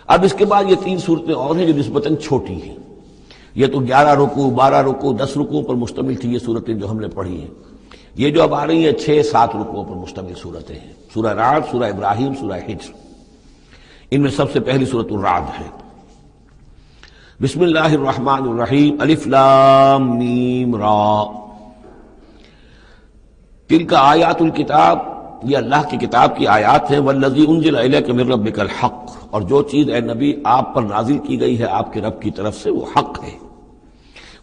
اب اس کے بعد یہ 3 صورتیں اور ہیں جو نسبتاً چھوٹی ہیں. یہ تو 11 رکوع 12 رکوع 10 رکوعوں پر مشتمل تھی یہ صورتیں جو ہم نے پڑھی ہیں. یہ جو اب آ رہی ہیں 6-7 رکوعوں پر مشتمل صورتیں ہیں. سورہ رعد، سورہ ابراہیم، سورہ حجر. ان میں سب سے پہلی سورۃ الرعد ہے. بسم اللہ الرحمن الرحیم. الف لام میم را. تلک آیات الکتاب، یہ اللہ کی کتاب کی آیات ہیں. والذی انزل الیک من ربک الحق، اور جو چیز اے نبی آپ پر نازل کی گئی ہے آپ کے رب کی طرف سے وہ حق ہے.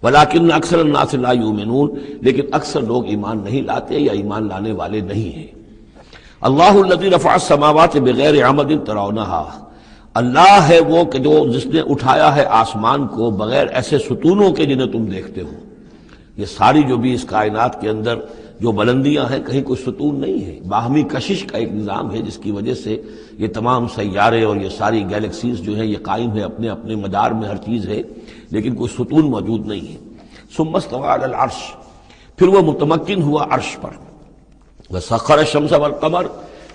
ولکن اکثر الناس لا یؤمنون، لیکن اکثر لوگ ایمان نہیں لاتے یا ایمان لانے والے نہیں ہیں. اللہ الذی رفع السماوات بغیر عمد ترونها، اللہ ہے وہ کہ جو جس نے اٹھایا ہے آسمان کو بغیر ایسے ستونوں کے جنہیں تم دیکھتے ہو. یہ ساری جو بھی اس کائنات کے اندر جو بلندیاں ہیں کہیں کوئی ستون نہیں ہے، باہمی کشش کا ایک نظام ہے جس کی وجہ سے یہ تمام سیارے اور یہ ساری گیلیکسیز جو ہیں یہ قائم ہے اپنے اپنے مدار میں، ہر چیز ہے لیکن کوئی ستون موجود نہیں ہے. ثم استوى على العرش، پھر وہ متمکن ہوا عرش پر. وسخر الشمس والقمر،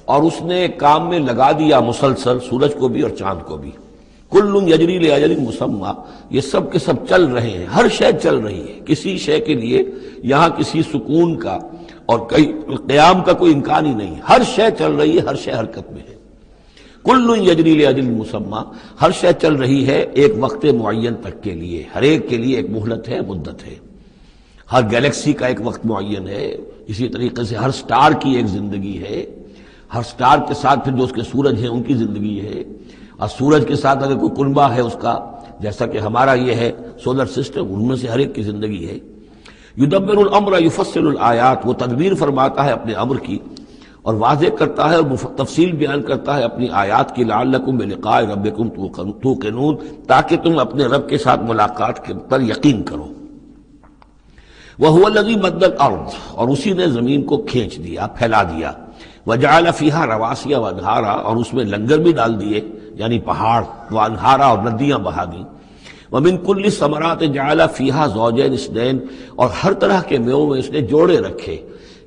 اور اس نے کام میں لگا دیا مسلسل سورج کو بھی اور چاند کو بھی. کل یجری لاجل مسمى، یہ سب کے سب چل رہے ہیں، ہر شے چل رہی ہے. کسی شے کے لیے یہاں کسی سکون کا اور قیام کا کوئی امکان ہی نہیں. ہر شے چل رہی ہے، ہر شے حرکت میں ہے. کل یجری لاجل مسمى، ہر شے چل رہی ہے ایک وقت معین تک کے لیے. ہر ایک کے لیے ایک مہلت ہے، مدت ہے. ہر گیلیکسی کا ایک وقت معین ہے. اسی طریقے سے ہر سٹار کی ایک زندگی ہے. ہر سٹار کے ساتھ پھر جو اس کے سورج ہیں ان کی زندگی ہے. اور سورج کے ساتھ اگر کوئی کنبہ ہے اس کا، جیسا کہ ہمارا یہ ہے سولر سسٹم، ان میں سے ہر ایک کی زندگی ہے. یدبر الامر یفصل الآیات، وہ تدبیر فرماتا ہے اپنے امر کی اور واضح کرتا ہے اور تفصیل بیان کرتا ہے اپنی آیات کی. لعلکم بلقاء ربکم توقنون، تاکہ تم اپنے رب کے ساتھ ملاقات پر یقین کرو. وہو الذی مد الارض، اور اسی نے زمین کو کھینچ دیا، پھیلا دیا. وجعل فیہا رواسی وانہارا، اور اس میں لنگر بھی ڈال دیے یعنی پہاڑ، وانہارا اور ندیاں بہا دیں. ومن کل الثمرات جعل فیہا زوجین اثنین، اور ہر طرح کے میووں میں اس نے جوڑے رکھے.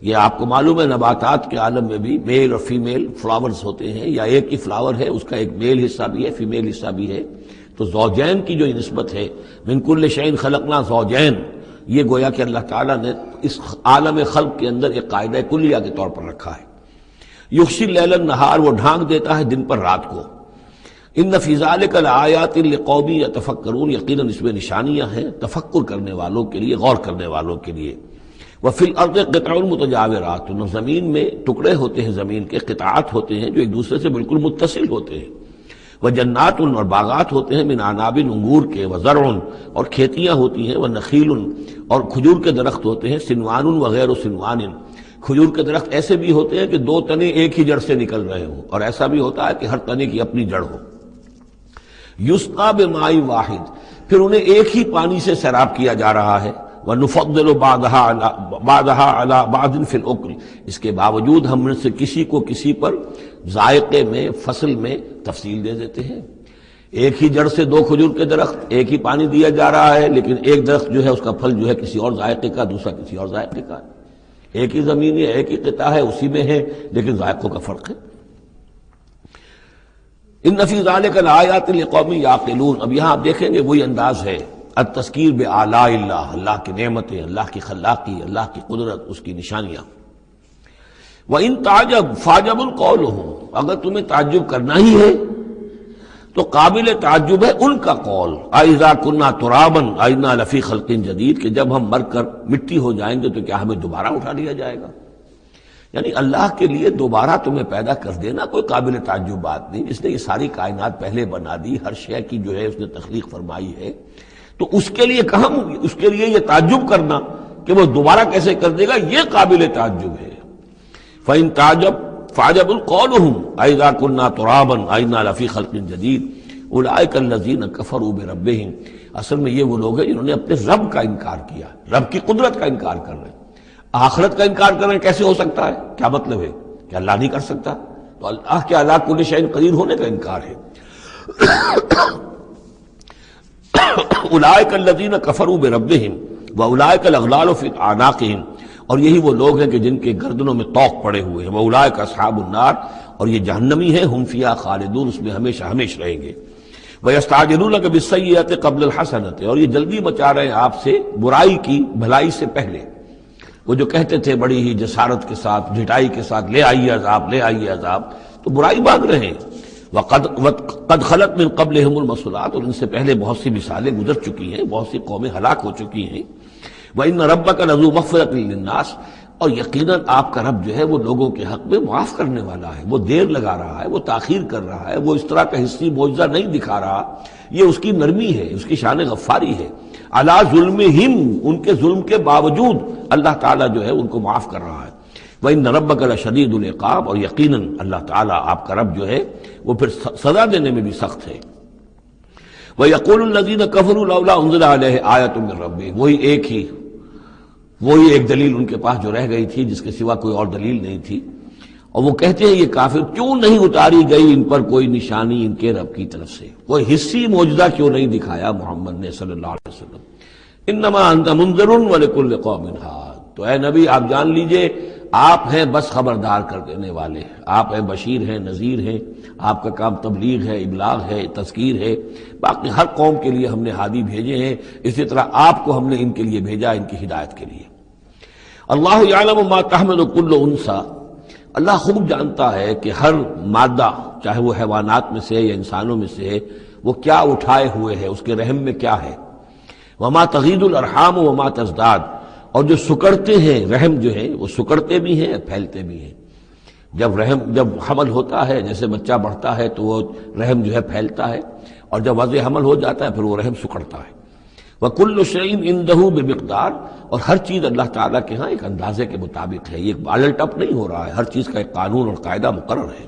یہ آپ کو معلوم ہے نباتات کے عالم میں بھی میل اور فیمیل فلاورز ہوتے ہیں، یا ایک ہی فلاور ہے اس کا ایک میل حصہ بھی ہے فیمیل حصہ بھی ہے. تو زوجین کی جو نسبت ہے، من کل شیء خلقنا زوجین، یہ گویا کہ اللہ تعالیٰ نے اس عالم خلق کے اندر ایک قاعدہ کلیہ کے طور پر رکھا ہے. یغشی اللیل النہار، وہ ڈھانک دیتا ہے دن پر رات کو. ان فی ذلک لآیات لقوم یتفکرون، یقیناً اس میں نشانیاں ہیں تفکر کرنے والوں کے لیے، غور کرنے والوں کے لیے. وفی الارض قطع متجاورات، زمین میں ٹکڑے ہوتے ہیں، زمین کے قطعات ہوتے ہیں جو ایک دوسرے سے بالکل متصل ہوتے ہیں. وجنات، اور باغات ہوتے ہیں، من عناب، انگور کے، وزرع، اور کھیتیاں ہوتی ہیں، ونخیل، اور کھجور کے درخت ہوتے ہیں، سنوان وغیر سنوان، کھجور کے درخت ایسے بھی ہوتے ہیں کہ 2 تنے ایک ہی جڑ سے نکل رہے ہوں، اور ایسا بھی ہوتا ہے کہ ہر تنے کی اپنی جڑ ہو. یسقا بماء واحد، پھر انہیں ایک ہی پانی سے سیراب کیا جا رہا ہے. وَنُفَضِّلُ بَعْضَهَا عَلَى بَعْضٍ فِي الْأُكْلِ، اس کے باوجود ہم نے سے کسی کو کسی پر ذائقے میں، فصل میں تفصیل دے دیتے ہیں. ایک ہی جڑ سے 2 کھجور کے درخت، ایک ہی پانی دیا جا رہا ہے، لیکن ایک درخت جو ہے اس کا پھل جو ہے کسی اور ذائقے کا، دوسرا کسی اور ذائقے کا. ایک ہی زمین ہے، ایک ہی قطعہ ہے، اسی میں ہے لیکن ذائقوں کا فرق ہے. ان فی ذلک لآیات لقوم یعقلون، اب یہاں آپ دیکھیں گے وہی انداز ہے، التذکیر بآلاء اللہ، اللہ کی نعمتیں، اللہ کی خلاقی، اللہ کی قدرت، اس کی نشانیاں. وَإِن تَعْجَبْ فَعْجَبٌ قَوْلُهُمْ، اگر تمہیں تعجب کرنا ہی ہے تو قابل تعجب ہے ان کا قول. أَإِذَا كُنَّا تُرَابًا أَإِنَّا لَفِي خَلْقٍ جَدِيدٍ، کہ جب ہم مر کر مٹی ہو جائیں گے تو کیا ہمیں دوبارہ اٹھا لیا جائے گا. یعنی اللہ کے لیے دوبارہ تمہیں پیدا کر دینا کوئی قابل تعجب بات نہیں. جس نے یہ ساری کائنات پہلے بنا دی، ہر شے کی جو ہے اس نے تخلیق فرمائی ہے، تو اس کے لیے کہاں، اس کے لیے یہ تعجب کرنا کہ وہ دوبارہ کیسے کر دے گا، یہ قابل تعجب ہے. فَإِن تَعْجَبْ فَعْجَبٌ قَوْلُهُمْ أَإِذَا كُنَّا تُرَابًا أَإِنَّا لَفِي خَلْقٍ جَدِيدٍ أُولَٰئِكَ الَّذِينَ كَفَرُوا بِرَبِّهِمْ، اصل میں یہ وہ لوگ ہیں جنہوں نے اپنے رب کا انکار کیا، رب کی قدرت کا انکار کر رہے ہیں. آخرت کا انکار کرنا کیسے ہو سکتا ہے؟ کیا مطلب ہے کہ اللہ نہیں کر سکتا؟ تو اللہ کے علی کل شیء قدیر ہونے کا انکار ہے. اولئک الذین کفروا بربہم واولئک الاغلال فی اعناقہم، اور یہی وہ لوگ ہیں کہ جن کے گردنوں میں طوق پڑے ہوئے ہیں. واولئک اصحاب النار، اور یہ جہنمی ہیں، ہم فیہا خالدون، اس میں ہمیشہ ہمیشہ رہیں گے. وَيَسْتَعْجِلُونَكَ بِالسَّيِّئَةِ قَبْلَ الْحَسَنَةِ، اور یہ جلدی مچا رہے ہیں آپ سے برائی کی بھلائی سے پہلے۔ وہ جو کہتے تھے بڑی ہی جسارت کے ساتھ، ڈھٹائی کے ساتھ، لے آئیے عذاب، لے آئیے عذاب، تو برائی مانگ رہے ہیں۔ قد خلت من قبلہم المثلات، اور ان سے پہلے بہت سی مثالیں گزر چکی ہیں، بہت سی قومیں ہلاک ہو چکی ہیں۔ وَإِنَّ رَبَّكَ لَذُو مَغْفِرَةٍ لِلنَّاسِ، اور یقیناً آپ کا رب جو ہے وہ لوگوں کے حق میں معاف کرنے والا ہے، وہ دیر لگا رہا ہے، وہ تاخیر کر رہا ہے، وہ اس طرح کا حصی معجزہ نہیں دکھا رہا، یہ اس کی نرمی ہے، اس کی شان غفاری ہے۔ علی ظلمہم، ان کے ظلم کے باوجود اللہ تعالیٰ جو ہے ان کو معاف کر رہا ہے۔ وَإِنَّ رَبَّكَ لَشَدِيدُ الْعِقَابِ، اور یقیناً اللہ تعالیٰ آپ کا رب جو ہے وہ پھر سزا دینے میں بھی سخت ہے۔ وَيَقُولُ الَّذِينَ كَفَرُوا لَوْلَا أُنزِلَ عَلَيْهِ آيَةٌ مِّن رَّبِّهِ، وہی ایک دلیل ان کے پاس جو رہ گئی تھی، جس کے سوا کوئی اور دلیل نہیں تھی، اور وہ کہتے ہیں یہ کافر، کیوں نہیں اتاری گئی ان پر کوئی نشانی ان کے رب کی طرف سے، کوئی حصی معجزہ کیوں نہیں دکھایا محمد نے صلی اللہ علیہ وسلم۔ انما انت منذر ولکل قوم ہاد، تو اے نبی آپ جان لیجئے آپ ہیں بس خبردار کر دینے والے، آپ ہیں بشیر ہیں، نذیر ہیں، آپ کا کام تبلیغ ہے، ابلاغ ہے، تذکیر ہے، باقی ہر قوم کے لیے ہم نے ہادی بھیجے ہیں، اسی طرح آپ کو ہم نے ان کے لیے بھیجا، ان کی ہدایت کے لیے۔ اللہ یعلم ما تحمل کل انثی، اللہ خوب جانتا ہے کہ ہر مادہ، چاہے وہ حیوانات میں سے یا انسانوں میں سے، وہ کیا اٹھائے ہوئے ہے، اس کے رحم میں کیا ہے۔ وما تغید الارحام وما تزداد، اور جو سکڑتے ہیں رحم جو ہے وہ سکڑتے بھی ہیں پھیلتے بھی ہیں۔ جب حمل ہوتا ہے، جیسے بچہ بڑھتا ہے تو وہ رحم جو ہے پھیلتا ہے، اور جب وضع حمل ہو جاتا ہے پھر وہ رحم سکڑتا ہے۔ وَكُلُّ شَيْءٍ عِندَهُ بِمِقْدَارٍ، اور ہر چیز اللہ تعالیٰ کے ہاں ایک اندازے کے مطابق ہے، یہ الٹ اپ نہیں ہو رہا ہے، ہر چیز کا ایک قانون اور قاعدہ مقرر ہے۔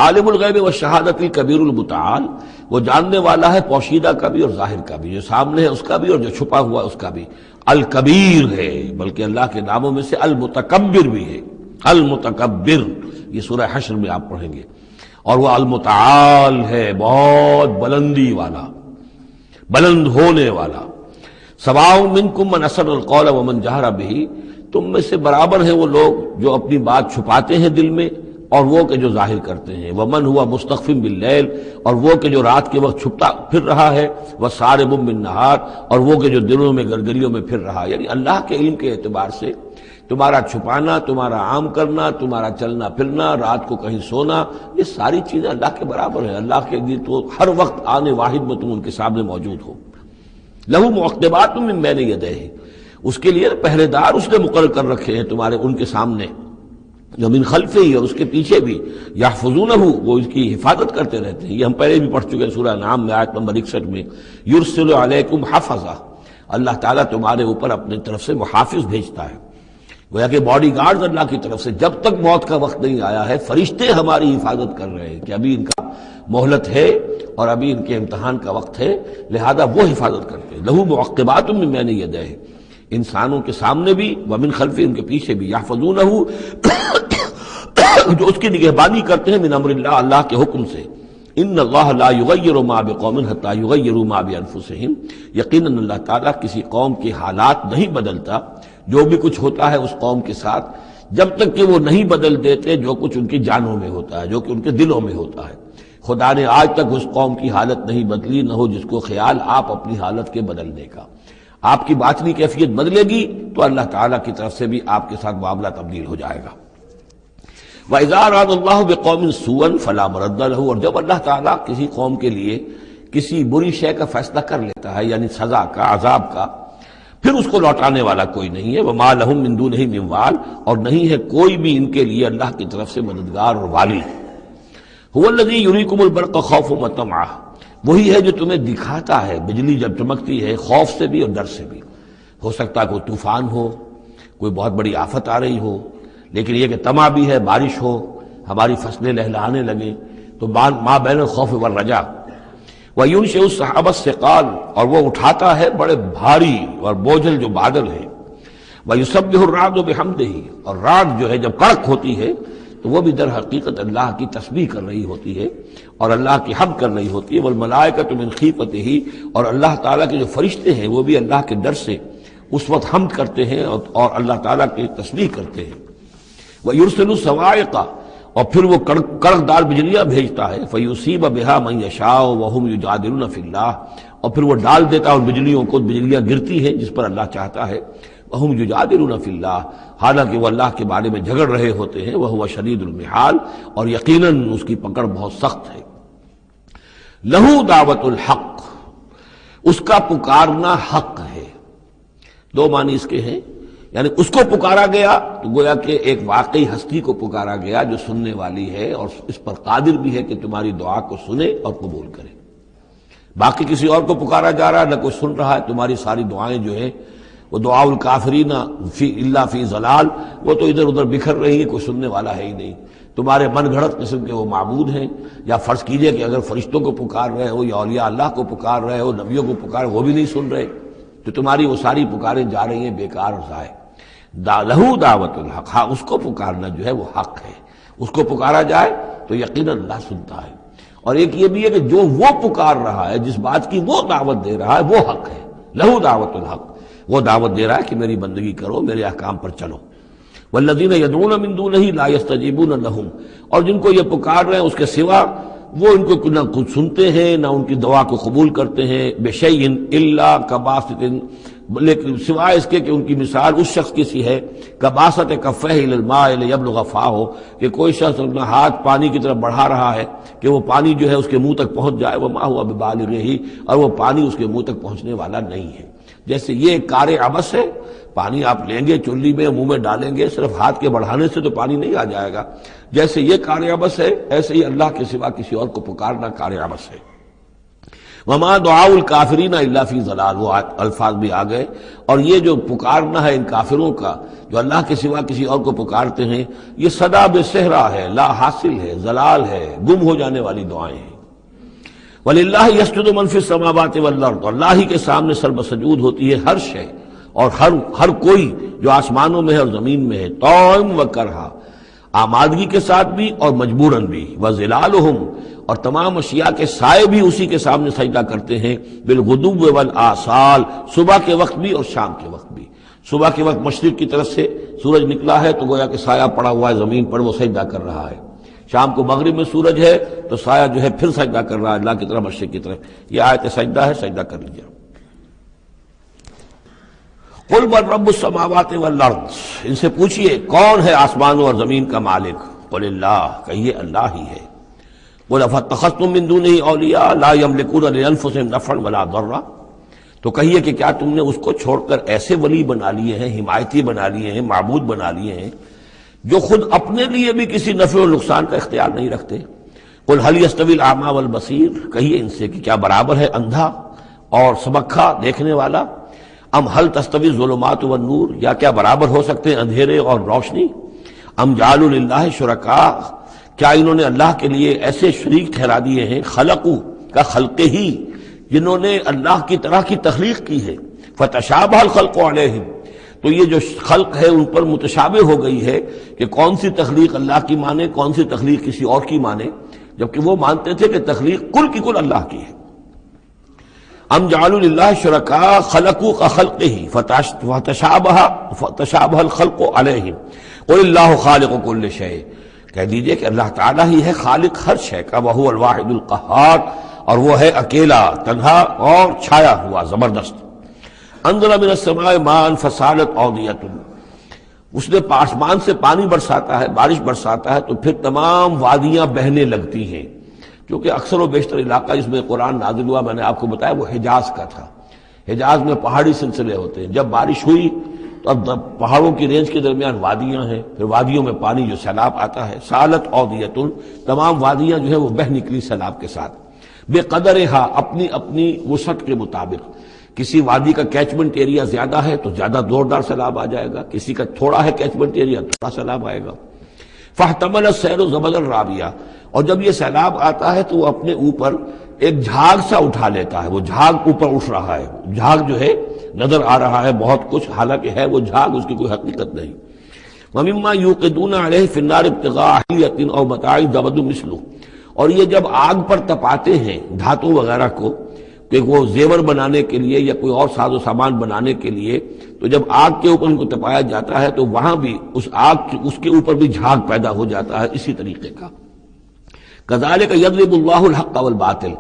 عالم الغیب والشہادۃ الکبیر المتعال، وہ جاننے والا ہے پوشیدہ کا بھی اور ظاہر کا بھی، جو سامنے ہے اس کا بھی اور جو چھپا ہوا اس کا بھی۔ الکبیر ہے، بلکہ اللہ کے ناموں میں سے المتکبر بھی ہے، المتکبر، یہ سورہ حشر میں آپ پڑھیں گے۔ اور وہ المتعال ہے، بہت بلندی والا، بلند ہونے والا۔ سواء منکم من اسر القول ومن جہر بہ، تم میں سے برابر ہیں وہ لوگ جو اپنی بات چھپاتے ہیں دل میں اور وہ کہ جو ظاہر کرتے ہیں۔ ومن ہوا مستخف باللیل، اور وہ کہ جو رات کے وقت چھپتا پھر رہا ہے، وسارب بالنہار، اور وہ کہ جو دنوں میں گرگریوں میں پھر رہا ہے۔ یعنی اللہ کے علم کے اعتبار سے تمہارا چھپانا، تمہارا عام کرنا، تمہارا چلنا پھرنا، رات کو کہیں سونا، یہ ساری چیزیں اللہ کے برابر ہیں۔ اللہ کے لیے تو ہر وقت آنے واحد میں تم ان کے سامنے موجود ہو۔ لہو معقبات من بین یدیہ، اس کے لیے پہرے دار اس نے مقرر کر رکھے ہیں تمہارے ان کے سامنے، جو من خلفہ ہی، اور اس کے پیچھے بھی، یحفظونہ، وہ اس کی حفاظت کرتے رہتے ہیں۔ یہ ہم پہلے بھی پڑھ چکے ہیں سورہ انعام میں آیت نمبر 61 میں، یرسل علیکم حفظہ، اللہ تعالیٰ تمہارے اوپر اپنے طرف سے محافظ بھیجتا ہے۔ گویا کہ باڈی گارڈز اللہ کی طرف سے، جب تک موت کا وقت نہیں آیا ہے فرشتے ہماری حفاظت کر رہے ہیں کہ ابھی ان کا مہلت ہے اور ابھی ان کے امتحان کا وقت ہے، لہذا وہ حفاظت کرتے ہیں۔ لہو معقبات من بین یدیہ، انسانوں کے سامنے بھی، ومن خلفہ، ان کے پیچھے بھی، یحفظونہ، جو اس کی نگہبانی کرتے ہیں، من امر اللہ، اللہ کے حکم سے۔ ان اللہ لا یغیر ما بقوم حتی یغیروا ما بانفسہم، یقیناً اللہ تعالیٰ کسی قوم کے حالات نہیں بدلتا، جو بھی کچھ ہوتا ہے اس قوم کے ساتھ، جب تک کہ وہ نہیں بدل دیتے جو کچھ ان کی جانوں میں ہوتا ہے، جو کہ ان کے دلوں میں ہوتا ہے۔ خدا نے آج تک اس قوم کی حالت نہیں بدلی، نہ ہو جس کو خیال آپ اپنی حالت کے بدلنے کا۔ آپ کی باطنی کیفیت بدلے گی تو اللہ تعالیٰ کی طرف سے بھی آپ کے ساتھ معاملہ تبدیل ہو جائے گا۔ وَإِذَا أَرَادَ اللَّهُ بِقَوْمٍ سُوءًا فَلَا مَرَدَّ لَهُ، اور جب اللہ تعالیٰ کسی قوم کے لیے کسی بری شے کا فیصلہ کر لیتا ہے، یعنی سزا کا، عذاب کا، پھر اس کو لوٹانے والا کوئی نہیں ہے۔ وَمَا لَهُم مِّن دُونِهِ مِن وَالٍ، اور نہیں ہے کوئی بھی ان کے لیے اللہ کی طرف سے مددگار اور والی۔ هُوَ الَّذِي يُرِيكُمُ الْبَرْقَ خَوْفًا وَطَمَعًا، وہی ہے جو تمہیں دکھاتا ہے بجلی جب چمکتی ہے، خوف سے بھی اور ڈر سے بھی۔ ہو سکتا ہے کوئی طوفان ہو، کوئی بہت بڑی آفت آ رہی ہو، لیکن یہ کہ طمع بھی ہے، بارش ہو، ہماری فصلیں لہلہانے لگیں، تو ما بین الخوف والرجاء۔ وَيُنشِئُ السَّحَابَ الثِّقَالَ، اور وہ اٹھاتا ہے بڑے بھاری اور بوجھل جو بادل ہیں۔ وَيُسَبِّحُ الرَّعْدُ بِحَمْدِهِ، اور رعد جو ہے جب کڑک ہوتی ہے تو وہ بھی در حقیقت اللہ کی تسبیح کر رہی ہوتی ہے اور اللہ کی حمد کر رہی ہوتی ہے۔ وَالْمَلَائِكَةُ مِنْ خِیفَتِهِ، اور اللہ تعالیٰ کے جو فرشتے ہیں وہ بھی اللہ کے ڈر سے اس وقت حمد کرتے ہیں اور اللہ تعالیٰ کی تسبیح کرتے ہیں۔ وَيُرْسِلُ الصَّوَاعِقَ، اور پھر وہ کڑکدار بجلیاں بھیجتا ہے، فیصیب بہا من یشاء وہم یجادلون فی اللہ، اور پھر وہ ڈال دیتا ہے ان بجلیوں کو، بجلیاں گرتی ہیں جس پر اللہ چاہتا ہے، وہم یجادلون فی اللہ، حالانکہ وہ اللہ کے بارے میں جھگڑ رہے ہوتے ہیں، وہو شدید المحال، اور یقیناً اس کی پکڑ بہت سخت ہے۔ لہو دعوت الحق، اس کا پکارنا حق ہے۔ دو معنی اس کے ہیں، یعنی اس کو پکارا گیا تو گویا کہ ایک واقعی ہستی کو پکارا گیا جو سننے والی ہے اور اس پر قادر بھی ہے کہ تمہاری دعا کو سنے اور قبول کرے۔ باقی کسی اور کو پکارا جا رہا ہے، نہ کوئی سن رہا ہے، تمہاری ساری دعائیں جو ہیں وہ دعاء الکافرین فی الا فی ضلال، وہ تو ادھر ادھر بکھر رہی ہیں، کوئی سننے والا ہے ہی نہیں۔ تمہارے من گھڑت قسم کے وہ معبود ہیں، یا فرض کیجئے کہ اگر فرشتوں کو پکار رہے ہو یا اولیاء اللہ کو پکار رہے ہو، نبیوں کو پکار، وہ بھی نہیں سن رہے، تو تمہاری وہ ساری پکاریں جا رہی ہیں بیکار اور ضائع۔ لہو دعوت الحق، ہاں اس کو پکارنا جو ہے وہ حق ہے، اس کو پکارا جائے تو یقیناً اللہ سنتا ہے۔ اور ایک یہ بھی ہے کہ جو وہ پکار رہا ہے، جس بات کی وہ دعوت دے رہا ہے، وہ حق ہے۔ لہو دعوت الحق، وہ دعوت دے رہا ہے کہ میری بندگی کرو، میرے احکام پر چلو۔ والذین یدعون من دونہ لا یستجیبون لہم، اور جن کو یہ پکار رہے ہیں اس کے سوا، وہ ان کو نہ کچھ سنتے ہیں نہ ان کی دعا کو قبول کرتے ہیں۔ بشیء الا کباسط، لیکن سوائے اس کے کہ ان کی مثال اس شخص کی سی ہے کباسط کفیہ الی الماء لیبلغ فاہ، کہ کوئی شخص اپنا ہاتھ پانی کی طرف بڑھا رہا ہے کہ وہ پانی جو ہے اس کے منہ تک پہنچ جائے، وما هو ببالغہ، اور وہ پانی اس کے منہ تک پہنچنے والا نہیں ہے۔ جیسے یہ کار عبث ہے، پانی آپ لیں گے چلی میں منہ میں ڈالیں گے، صرف ہاتھ کے بڑھانے سے تو پانی نہیں آ جائے گا۔ جیسے یہ کار عبث ہے، ایسے ہی اللہ کے سوا کسی اور کو پکارنا کار عبث ہے۔ وما دعاء الکافرین الا فی ضلال، وہ الفاظ بھی آ گئے۔ اور یہ جو پکارنا ہے ان کافروں کا جو اللہ کے سوا کسی اور کو پکارتے ہیں، یہ صدا بے صحرا ہے، لا حاصل ہے، ضلال ہے، گم ہو جانے والی دعائیں ہیں۔ وَلِلَّهِ يَسْجُدُ مَن فِي السَّمَاوَاتِ وَالْأَرْضِ، اللہ ہی کے سامنے سر بسجود ہوتی ہے ہر شے اور ہر کوئی جو آسمانوں میں ہے اور زمین میں ہے، طوعاً وکرہا، آمادگی کے ساتھ بھی اور مجبوراً بھی، وَظِلَالُهُمْ، اور تمام اشیاء کے سائے بھی اسی کے سامنے سجدہ کرتے ہیں، بالغدو والآصال، صبح کے وقت بھی اور شام کے وقت بھی۔ صبح کے وقت مشرق کی طرف سے سورج نکلا ہے تو گویا کہ سایہ پڑا ہوا ہے زمین پر، وہ سجدہ کر رہا ہے۔ شام کو مغرب میں سورج ہے تو سایہ جو ہے پھر سجدہ کر رہا ہے اللہ کی طرف، مشرق کی طرف۔ یہ آیت سجدہ ہے، سجدہ کر لیجیے۔ قل من رب السماوات والارض، ان سے پوچھئے کون ہے آسمانوں اور زمین کا مالک؟ قل اللہ، کہیے اللہ ہی ہے۔ قل افاتخذتم من دونہ اولیاء لا یملکون لانفسہم نفعا ولا ضرا، تو کہیے کہ کیا تم نے اس کو چھوڑ کر ایسے ولی بنا لیے ہیں، حمایتی بنا لیے ہیں، معبود بنا لیے ہیں جو خود اپنے لیے بھی کسی نفع و نقصان کا اختیار نہیں رکھتے؟ قل هل يستوي الاعمى والبصير، کہیے ان سے کہ کیا برابر ہے اندھا اور سبکھا دیکھنے والا؟ ام هل تستوي الظلمات والنور، یا کیا برابر ہو سکتے ہیں اندھیرے اور روشنی؟ ام جعلوا للہ شرکاء، کیا انہوں نے اللہ کے لیے ایسے شریک ٹھہرا دیے ہیں، خلقوا کا خلق ہی، جنہوں نے اللہ کی طرح کی تخلیق کی ہے، فتشابہ الخلق علیہم، تو یہ جو خلق ہے ان پر متشابہ ہو گئی ہے کہ کون سی تخلیق اللہ کی مانے، کون سی تخلیق کسی اور کی مانے، جبکہ وہ مانتے تھے کہ تخلیق کل کی کل اللہ کی ہے۔ ام جعلوا للہ شرکاء خلقوا كخلقہ فتشابہ الخلق علیہم قل اللہ خالق کل شیء، کہہ دیجئے کہ اللہ تعالیٰ ہی ہے خالق ہر شے کا، وہو الواحد القہار، اور وہ ہے اکیلا، تنہا اور چھایا ہوا، زبردست۔ انزل من السماء ماء فسالت اودیۃ، اس نے آسمان سے پانی برساتا ہے، بارش برساتا ہے تو پھر تمام وادیاں بہنے لگتی ہیں، کیونکہ اکثر و بیشتر علاقہ جس میں قرآن نازل ہوا میں نے آپ کو بتایا وہ حجاز کا تھا۔ حجاز میں پہاڑی سلسلے ہوتے ہیں، جب بارش ہوئی تو اب پہاڑوں کی رینج کے درمیان وادیاں ہیں، پھر وادیوں میں پانی جو سیلاب آتا ہے، سالت اودیۃ، تمام وادیاں جو ہے وہ بہ نکلی سیلاب کے ساتھ، بے قدرہا، اپنی اپنی وسعت کے مطابق۔ کسی وادی کا کیچمنٹ ایریا زیادہ ہے تو زیادہ زوردار سیلاب آ جائے گا، کسی کا تھوڑا ہے کیچمنٹ ایریا تھوڑا سیلاب آئے گا۔ فاحتمل السیل زبدا رابیہ، اور جب یہ سیلاب آتا ہے تو وہ اپنے اوپر ایک جھاگ سا اٹھا لیتا ہے، وہ جھاگ اوپر اٹھ رہا ہے، جھاگ جو ہے نظر آ رہا ہے بہت کچھ، حالانکہ ہے وہ جھاگ، اس کی کوئی حقیقت نہیں۔ وَمِمَّا يُوقِدُونَ عَلَيْهِ فِي النَّارِ ابْتِغَاءَ حِلْيَةٍ أَوْ مَتَاعٍ زَبَدٌ مِثْلُهُ، اور یہ جب آگ پر تپاتے ہیں دھاتوں وغیرہ کو، کہ وہ زیور بنانے کے لیے یا کوئی اور ساز و سامان بنانے کے لیے تو جب آگ کے اوپر ان کو تپایا جاتا ہے تو وہاں بھی اس آگ اس کے اوپر بھی جھاگ پیدا ہو جاتا ہے اسی طریقے کا. کذالک یضرب اللہ الحق والباطل،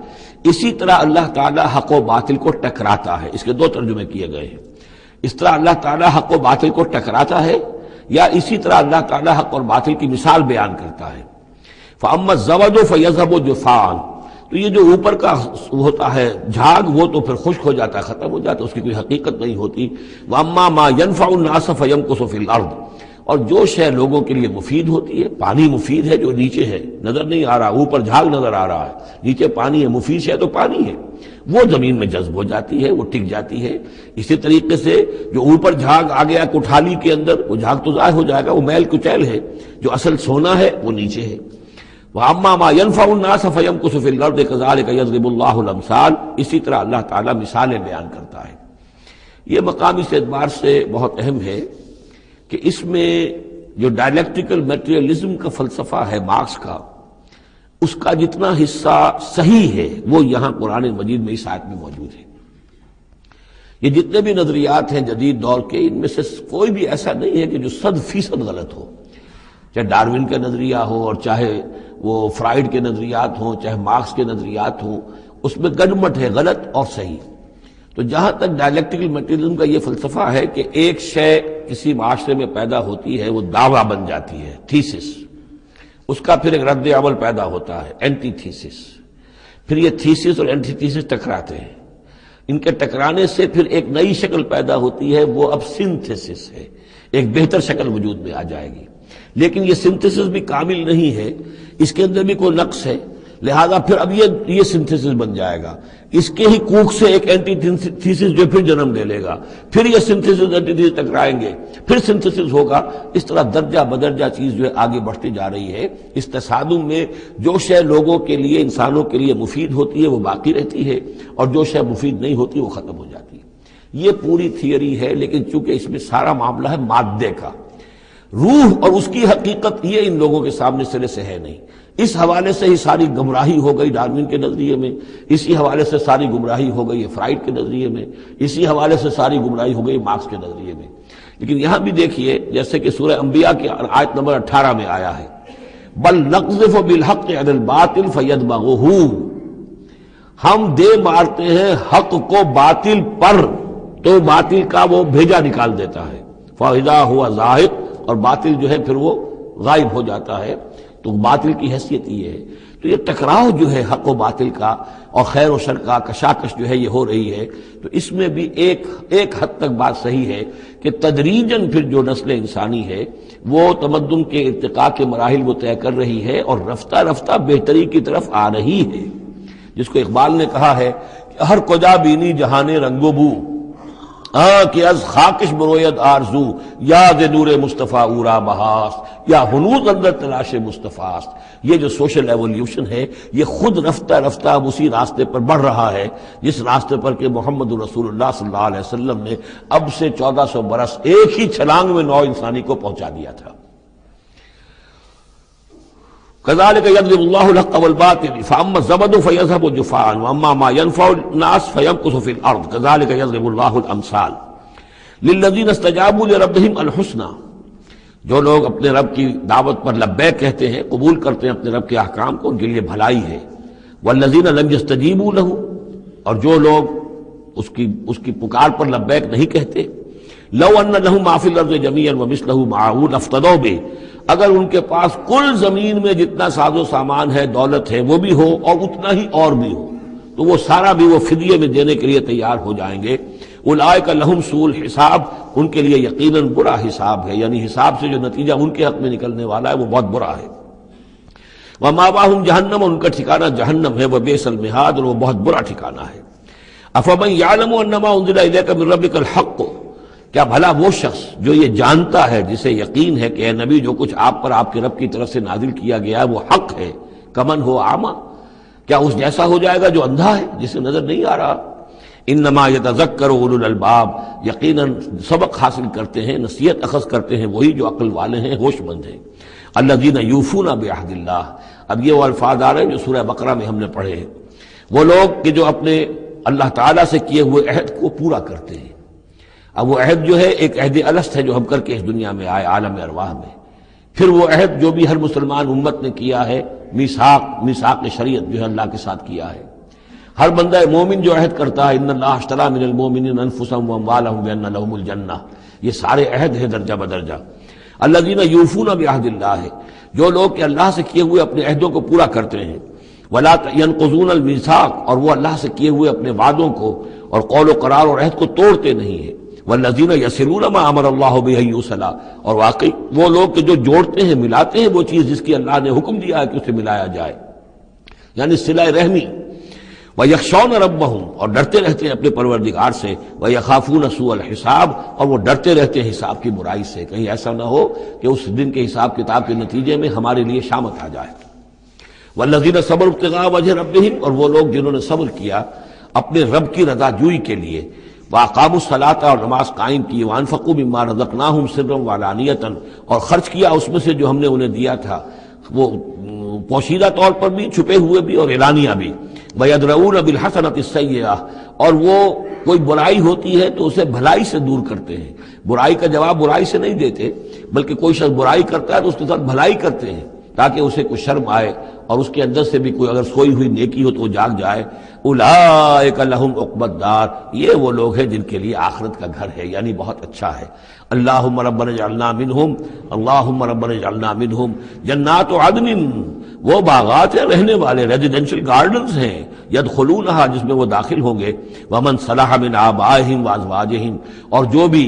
اسی طرح اللہ تعالیٰ حق و باطل کو ٹکراتا ہے. اس کے دو ترجمے کیے گئے ہیں. اس طرح اللہ تعالیٰ حق و باطل کو ٹکراتا ہے، یا اسی طرح اللہ تعالیٰ حق اور باطل کی مثال بیان کرتا ہے. فَأَمَّا الزَّبَدُ فَيَذْهَبُ جُفَاءً، تو یہ جو اوپر کا ہوتا ہے جھاگ وہ تو پھر خشک ہو جاتا ہے، ختم ہو جاتا ہے، اس کی کوئی حقیقت نہیں ہوتی. وَأَمَّا مَا يَنْفَعُ النَّاسَ فَيَمْكُثُ فِي الْأَرْضِ، اور جو شے لوگوں کے لیے مفید ہوتی ہے، پانی مفید ہے جو نیچے ہے نظر نہیں آ رہا، اوپر جھاگ نظر آ رہا ہے، نیچے پانی ہے، مفید شے تو پانی ہے، وہ زمین میں جذب ہو جاتی ہے، وہ ٹک جاتی ہے. اسی طریقے سے جو اوپر جھاگ آ گیا کوٹھالی کے اندر، وہ جھاگ تو ضائع ہو جائے گا، وہ میل کچیل ہے، جو اصل سونا ہے وہ نیچے ہے. وَأَمَّا مَا يَنْفَعُ النَّاسَ فَيَمْكُثُ فِي الْأَرْضِ كَذَلِكَ يَضْرِبُ اللَّهُ الْأَمْثَالَ، اسی طرح اللہ تعالیٰ مثالیں بیان کرتا ہے. یہ مقام اس اعتبار سے بہت اہم ہے کہ اس میں جو ڈائلیکٹیکل میٹریلزم کا فلسفہ ہے مارکس کا، اس کا جتنا حصہ صحیح ہے وہ یہاں قرآن مجید میں اس آیت میں موجود ہے. یہ جتنے بھی نظریات ہیں جدید دور کے، ان میں سے کوئی بھی ایسا نہیں ہے کہ جو 100% غلط ہو، چاہے ڈاروین کا نظریہ ہو اور چاہے وہ فرائیڈ کے نظریات ہوں، چاہے مارکس کے نظریات ہوں، اس میں گڈمٹ ہے غلط اور صحیح. تو جہاں تک ڈائلیکٹیکل میٹریلزم کا یہ فلسفہ ہے کہ ایک شے کسی معاشرے میں پیدا ہوتی ہے، وہ دعویٰ بن جاتی ہے، تھیسس، اس کا پھر ایک رد عمل پیدا ہوتا ہے، اینٹی تھیسس. پھر یہ تھیسس اور اینٹی تھیسس ٹکراتے ہیں، ان کے ٹکرانے سے پھر ایک نئی شکل پیدا ہوتی ہے، وہ اب سنتھسس ہے، ایک بہتر شکل وجود میں آ جائے گی. لیکن یہ سنتھسس بھی کامل نہیں ہے، اس کے اندر بھی کوئی نقص ہے، لہذا پھر اب یہ سنتھسس بن جائے گا. اس کے ہی کوکھ سے ایک اینٹی تھیسس جو پھر جنم لے لے گا، پھر یہ سنتھسس اینٹی تھیسس ٹکرائیں گے، پھر سنتھسس ہوگا. اس طرح درجہ بدرجہ چیز جو ہے آگے بڑھتی جا رہی ہے. اس تصادم میں جو شے لوگوں کے لیے، انسانوں کے لیے مفید ہوتی ہے وہ باقی رہتی ہے، اور جو شے مفید نہیں ہوتی وہ ختم ہو جاتی ہے. یہ پوری تھیوری ہے، لیکن چونکہ اس میں سارا معاملہ ہے مادے کا، روح اور اس کی حقیقت یہ ان لوگوں کے سامنے سرے سے ہے نہیں. اس حوالے سے ہی ساری گمراہی ہو گئی ڈاروین کے نظریے میں، اسی حوالے سے ساری گمراہی ہو گئی فرائیڈ کے نظریے میں، اسی حوالے سے ساری گمراہی ہو گئی مارکس کے نظریے میں. لیکن یہاں بھی دیکھیے، جیسے کہ سورہ انبیاء کی آیت نمبر 18 میں آیا ہے، بل نقذف بالحق علی الباطل فیدمغہ، ہم دے مارتے ہیں حق کو باطل پر تو باطل کا وہ بھیجا نکال دیتا ہے. فاذا ہوا زاہق، اور باطل جو ہے پھر وہ غائب ہو جاتا ہے. تو باطل کی حیثیت یہ ہے. تو یہ ٹکراؤ جو ہے حق و باطل کا اور خیر و شر کا کشاکش جو ہے یہ ہو رہی ہے. تو اس میں بھی ایک حد تک بات صحیح ہے کہ تدریجاً پھر جو نسل انسانی ہے وہ تمدن کے ارتقاء کے مراحل وہ طے کر رہی ہے اور رفتہ رفتہ بہتری کی طرف آ رہی ہے. جس کو اقبال نے کہا ہے کہ ہر کجا بینی جہانے رنگ و بو، کہ از خاکش بروید آرزو، یاد نور مصطفیٰ اورا بہاست، یا ہنوز اندر تلاش مصطفیٰ. یہ جو سوشل ایولیوشن ہے یہ خود رفتہ رفتہ اب اسی راستے پر بڑھ رہا ہے جس راستے پر کہ محمد رسول اللہ صلی اللہ علیہ وسلم نے اب سے 1400 برس ایک ہی چھلانگ میں نو انسانی کو پہنچا دیا تھا. كذلك يضرب الله الحق والباطل فاما الزبد فيذهب جفاء واما ما ينفع الناس فيمكث في الارض كذلك يضرب الله الامثال للذين استجابوا لربهم الحسنى. جو لوگ اپنے رب کی دعوت پر لبیک کہتے ہیں، قبول کرتے ہیں اپنے رب کے احکام کو، ان کے لیے بھلائی ہے. والذین لم يستجیبوا له، اور جو لوگ اس کی پکار پر لبیک نہیں کہتے، لو ان لهم ما في الارض جميعا ومثله معه لافتدوا به، اگر ان کے پاس کل زمین میں جتنا ساز و سامان ہے، دولت ہے، وہ بھی ہو اور اتنا ہی اور بھی ہو، تو وہ سارا بھی وہ فدیے میں دینے کے لیے تیار ہو جائیں گے. اولئک لهم سوء الحساب، ان کے لیے یقیناً برا حساب ہے، یعنی حساب سے جو نتیجہ ان کے حق میں نکلنے والا ہے وہ بہت برا ہے. ومأواہم جہنم، ان کا ٹھکانہ جہنم ہے، وبئس المہاد، اور وہ بہت برا ٹھکانہ ہے. افمن یعلم انما انزل الیک من ربک الحق، کیا بھلا وہ شخص جو یہ جانتا ہے، جسے یقین ہے کہ اے نبی جو کچھ آپ پر آپ کے رب کی طرف سے نازل کیا گیا ہے وہ حق ہے، کمن ہو اعمیٰ، کیا اس جیسا ہو جائے گا جو اندھا ہے، جسے نظر نہیں آ رہا. انما یتذکر اولو الالباب، یقیناً سبق حاصل کرتے ہیں، نصیحت اخذ کرتے ہیں وہی جو عقل والے ہیں، ہوش مند ہیں. الذین یوفون بعہد اللہ، اب یہ وہ الفاظ آ رہے ہیں جو سورہ بقرہ میں ہم نے پڑھے ہیں. وہ لوگ کہ جو اپنے اللہ تعالیٰ سے کیے ہوئے عہد کو پورا کرتے ہیں۔ اب وہ عہد جو ہے ایک عہد الست ہے جو ہم کر کے اس دنیا میں آئے عالم ارواح میں، پھر وہ عہد جو بھی ہر مسلمان امت نے کیا ہے، میثاق شریعت جو ہے اللہ کے ساتھ کیا ہے۔ ہر بندہ مومن جو عہد کرتا ہے، ان اللہ اشتری من المؤمنین انفسهم واموالهم بان لهم الجنہ، یہ سارے عہد ہیں درجہ بدرجہ۔ الذین یوفون بعہد اللہ، جو لوگ کہ اللہ سے کیے ہوئے اپنے عہدوں کو پورا کرتے ہیں، ولا ينقضون الميثاق، اور وہ اللہ سے کیے ہوئے اپنے وعدوں کو اور قول و قرار اور عہد کو توڑتے نہیں ہیں، والذین یصلون ما امر اللہ بہ ان یوصل، اور واقعی وہ لوگ کہ جو جوڑتے ہیں ملاتے ہیں وہ چیز جس کی اللہ نے حکم دیا ہے کہ اسے ملایا جائے، یعنی صلہ رحمی۔ وَيَخْشَوْنَ رَبَّهُمْ، اور ڈرتے رہتے ہیں اپنے پروردگار سے، وَيَخَافُونَ سُوءَ الْحِسَابِ، اور وہ ڈرتے رہتے ہیں حساب کی برائی سے، کہیں ایسا نہ ہو کہ اس دن کے حساب کتاب کے نتیجے میں ہمارے لیے شامت آ جائے۔ وَالَّذِينَ صَبَرُوا ابْتِغَاءَ وَجْهِ رَبِّهِمْ، اور وہ لوگ جنہوں نے صبر کیا اپنے رب کی رضا جوئی کے لیے، وَأَقَامُوا الصَّلَاةَ، اور نماز قائم کی، وَأَنفَقُوا مِمَّا رَزَقْنَاهُمْ سِرًّا وَعَلَانِيَةً، اور خرچ کیا اس میں سے جو ہم نے انہیں دیا تھا، وہ پوشیدہ طور پر بھی، چھپے ہوئے بھی اور اعلانیہ بھی۔ وَيَدْرَؤُونَ بِالْحَسَنَةِ السَّيِّئَةَ، اور وہ کوئی برائی ہوتی ہے تو اسے بھلائی سے دور کرتے ہیں، برائی کا جواب برائی سے نہیں دیتے، بلکہ کوئی شخص برائی کرتا ہے تو اس کے ساتھ بھلائی کرتے ہیں تاکہ اسے کوئی شرم آئے اور اس کے اندر سے بھی کوئی اگر سوئی ہوئی نیکی ہو تو وہ جاگ جائے۔ اولئک لہم عقبی الدار، یہ وہ لوگ ہیں جن کے لیے آخرت کا گھر ہے، یعنی بہت اچھا ہے۔ اللہم ربنا اجعلنا منہم، اللہم ربنا اجعلنا منہم۔ جنات عدن، وہ باغات ہیں رہنے والے، ریزیڈینشل گارڈنز ہیں، یدخلونہا، جس میں وہ داخل ہوں گے، ومن صلح من آبائہم وازواجہم، اور جو بھی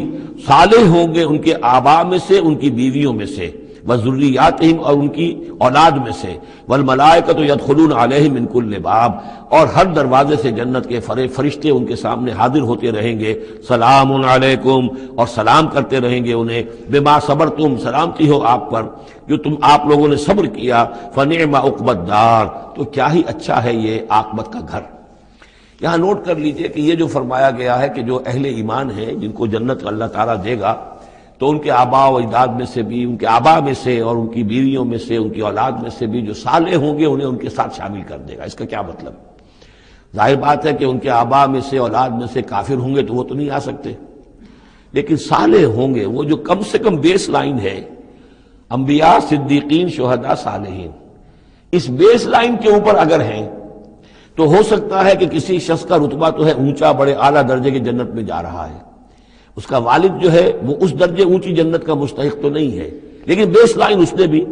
صالح ہوں گے ان کے آباء میں سے، ان کی بیویوں میں سے، وذریاتہم، اور ان کی اولاد میں سے، والملائکۃ یدخلون علیہم من کل باب، اور ہر دروازے سے جنت کے فرشتے ان کے سامنے حاضر ہوتے رہیں گے، سلام علیکم، اور سلام کرتے رہیں گے انہیں، بما صبرتم، سلامتی ہو آپ پر جو آپ لوگوں نے صبر کیا، فنعم عقبی الدار، تو کیا ہی اچھا ہے یہ عاقبت کا گھر۔ یہاں نوٹ کر لیجئے کہ یہ جو فرمایا گیا ہے کہ جو اہل ایمان ہیں جن کو جنت اللہ تعالیٰ دے گا، تو ان کے آباء و اجداد میں سے بھی، ان کے آباء میں سے اور ان کی بیویوں میں سے، ان کی اولاد میں سے بھی جو صالح ہوں گے انہیں ان کے ساتھ شامل کر دے گا۔ اس کا کیا مطلب؟ ظاہر بات ہے کہ ان کے آباء میں سے، اولاد میں سے کافر ہوں گے تو وہ تو نہیں آ سکتے، لیکن صالح ہوں گے، وہ جو کم سے کم بیس لائن ہے، انبیاء، صدیقین، شہداء، صالحین، اس بیس لائن کے اوپر اگر ہیں تو ہو سکتا ہے کہ کسی شخص کا رتبہ تو ہے اونچا، بڑے اعلیٰ درجے کی جنت میں جا رہا ہے، اس کا والد جو ہے وہ اس درجے اونچی جنت کا مستحق تو نہیں ہے، لیکن بیس لائن اس نے بھی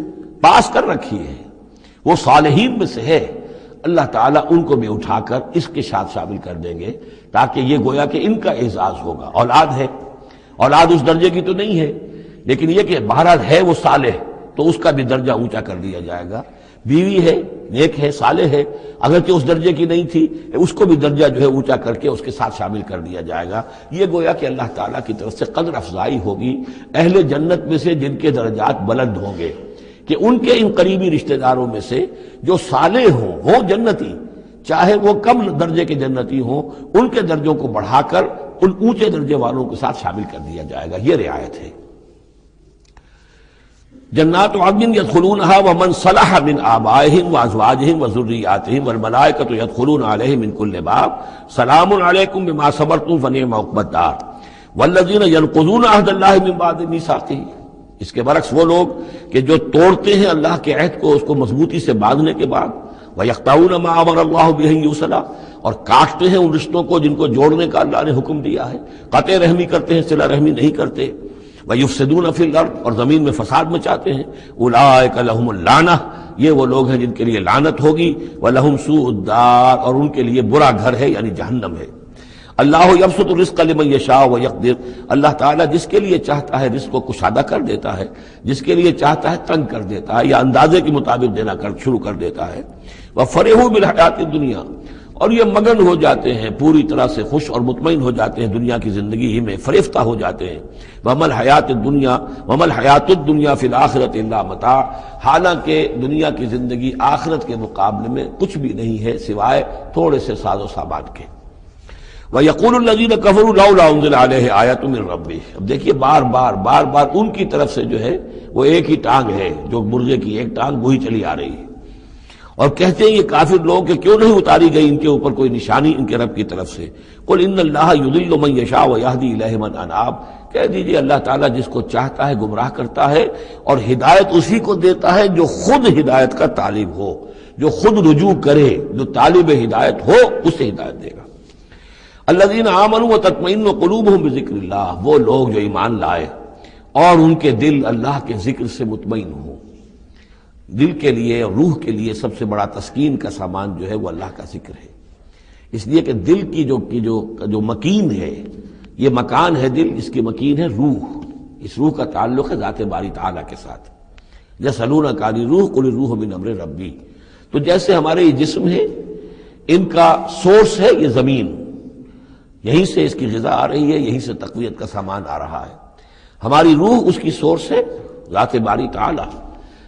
پاس کر رکھی ہے، وہ صالحین میں سے ہے۔ اللہ تعالیٰ ان کو بھی اٹھا کر اس کے ساتھ شامل کر دیں گے، تاکہ یہ گویا کہ ان کا اعزاز ہوگا۔ اولاد ہے، اولاد اس درجے کی تو نہیں ہے، لیکن یہ کہ بہرحال ہے وہ صالح، تو اس کا بھی درجہ اونچا کر دیا جائے گا۔ بیوی ہے، نیک ہے، صالح ہے، اگرچہ اس درجے کی نہیں تھی، اس کو بھی درجہ جو ہے اونچا کر کے اس کے ساتھ شامل کر دیا جائے گا۔ یہ گویا کہ اللہ تعالیٰ کی طرف سے قدر افزائی ہوگی اہل جنت میں سے جن کے درجات بلند ہوں گے، کہ ان کے ان قریبی رشتہ داروں میں سے جو صالح ہوں جنتی، چاہے وہ کم درجے کے جنتی ہوں، ان کے درجوں کو بڑھا کر ان اونچے درجے والوں کے ساتھ شامل کر دیا جائے گا۔ یہ رعایت ہے۔ جنات عدن یدخلونہا ومن صلح من آبائہم وازواجہم وذریاتہم والملائکۃ یدخلون علیہم من کل باب، سلام علیکم بما صبرتم فنعم عقبی الدار والذین ینقضون عہد اللہ من بعد میثاقہ۔ اس کے برعکس وہ لوگ کہ جو توڑتے ہیں اللہ کے عہد کو، اس کو مضبوطی سے باندھنے کے بعد، وَيَقْطَعُونَ مَا أَمَرَ اللَّهُ بِهِ أَن يُوصَلَ، اور کاٹتے ہیں ان رشتوں کو جن کو جوڑنے کا اللہ نے حکم دیا ہے، قطع رحمی کرتے ہیں، صلہ رحمی نہیں کرتے، وَيُفْسِدُونَ فِي الْأَرْضِ، اور زمین میں فساد مچاتے ہیں، أُولَٰئِكَ لَهُمُ اللَّعْنَةُ، یہ وہ لوگ ہیں جن کے لیے لعنت ہوگی، وَلَهُمْ سُوءُ الدَّارِ، اور ان کے لیے برا گھر ہے یعنی جہنم ہے۔ اللہ یبسط الرزق لمن یشاء ویقدر، اللہ تعالیٰ جس کے لیے چاہتا ہے رزق کو کشادہ کر دیتا ہے، جس کے لیے چاہتا ہے تنگ کر دیتا ہے یا اندازے کے مطابق دینا شروع کر دیتا ہے۔ وَفَرِحُوا بِالْحَيَاةِ الدُّنْيَا، اور یہ مگن ہو جاتے ہیں، پوری طرح سے خوش اور مطمئن ہو جاتے ہیں دنیا کی زندگی ہی میں، فریفتہ ہو جاتے ہیں۔ وَمَا الْحَيَاةُ الدُّنْيَا فِي الْآخِرَةِ إِلَّا مَتَاعٌ، حالانکہ دنیا کی زندگی آخرت کے مقابلے میں کچھ بھی نہیں ہے سوائے تھوڑے سے ساز و سامان کے۔ وَيَقُولُ الَّذِينَ كَفَرُوا لَوْلَا أُنزِلَ عَلَيْهِ آيَةٌ مِّن رَّبِّهِ، اب دیکھیے بار بار ان کی طرف سے جو ہے وہ ایک ہی ٹانگ ہے، جو مرغے کی ایک ٹانگ وہی چلی آ رہی ہے، اور کہتے ہیں یہ کافر لوگ کہ کیوں نہیں اتاری گئی ان کے اوپر کوئی نشانی ان کے رب کی طرف سے؟ قل ان اللہ یضل من یشاء ویہدی الیہ من اناب، کہہ دیجئے اللہ تعالیٰ جس کو چاہتا ہے گمراہ کرتا ہے اور ہدایت اسی کو دیتا ہے جو خود ہدایت کا طالب ہو، جو خود رجوع کرے، جو طالب ہدایت ہو اسے ہدایت دے گا۔ الذین آمنوا وتطمئن قلوبہم بذکر اللہ، وہ لوگ جو ایمان لائے اور ان کے دل اللہ کے ذکر سے مطمئن ہوں۔ دل کے لیے اور روح کے لیے سب سے بڑا تسکین کا سامان جو ہے وہ اللہ کا ذکر ہے، اس لیے کہ دل کی جو مکین ہے، یہ مکان ہے دل، اس کی مکین ہے روح، اس روح کا تعلق ہے ذات باری تعالیٰ کے ساتھ۔ یسألونک عن الروح قل الروح من امر ربی، تو جیسے ہمارے یہ جسم ہے ان کا سورس ہے یہ زمین، یہیں سے اس کی غذا آ رہی ہے، یہیں سے تقویت کا سامان آ رہا ہے۔ ہماری روح اس کی سورس ہے ذات باری تعالیٰ،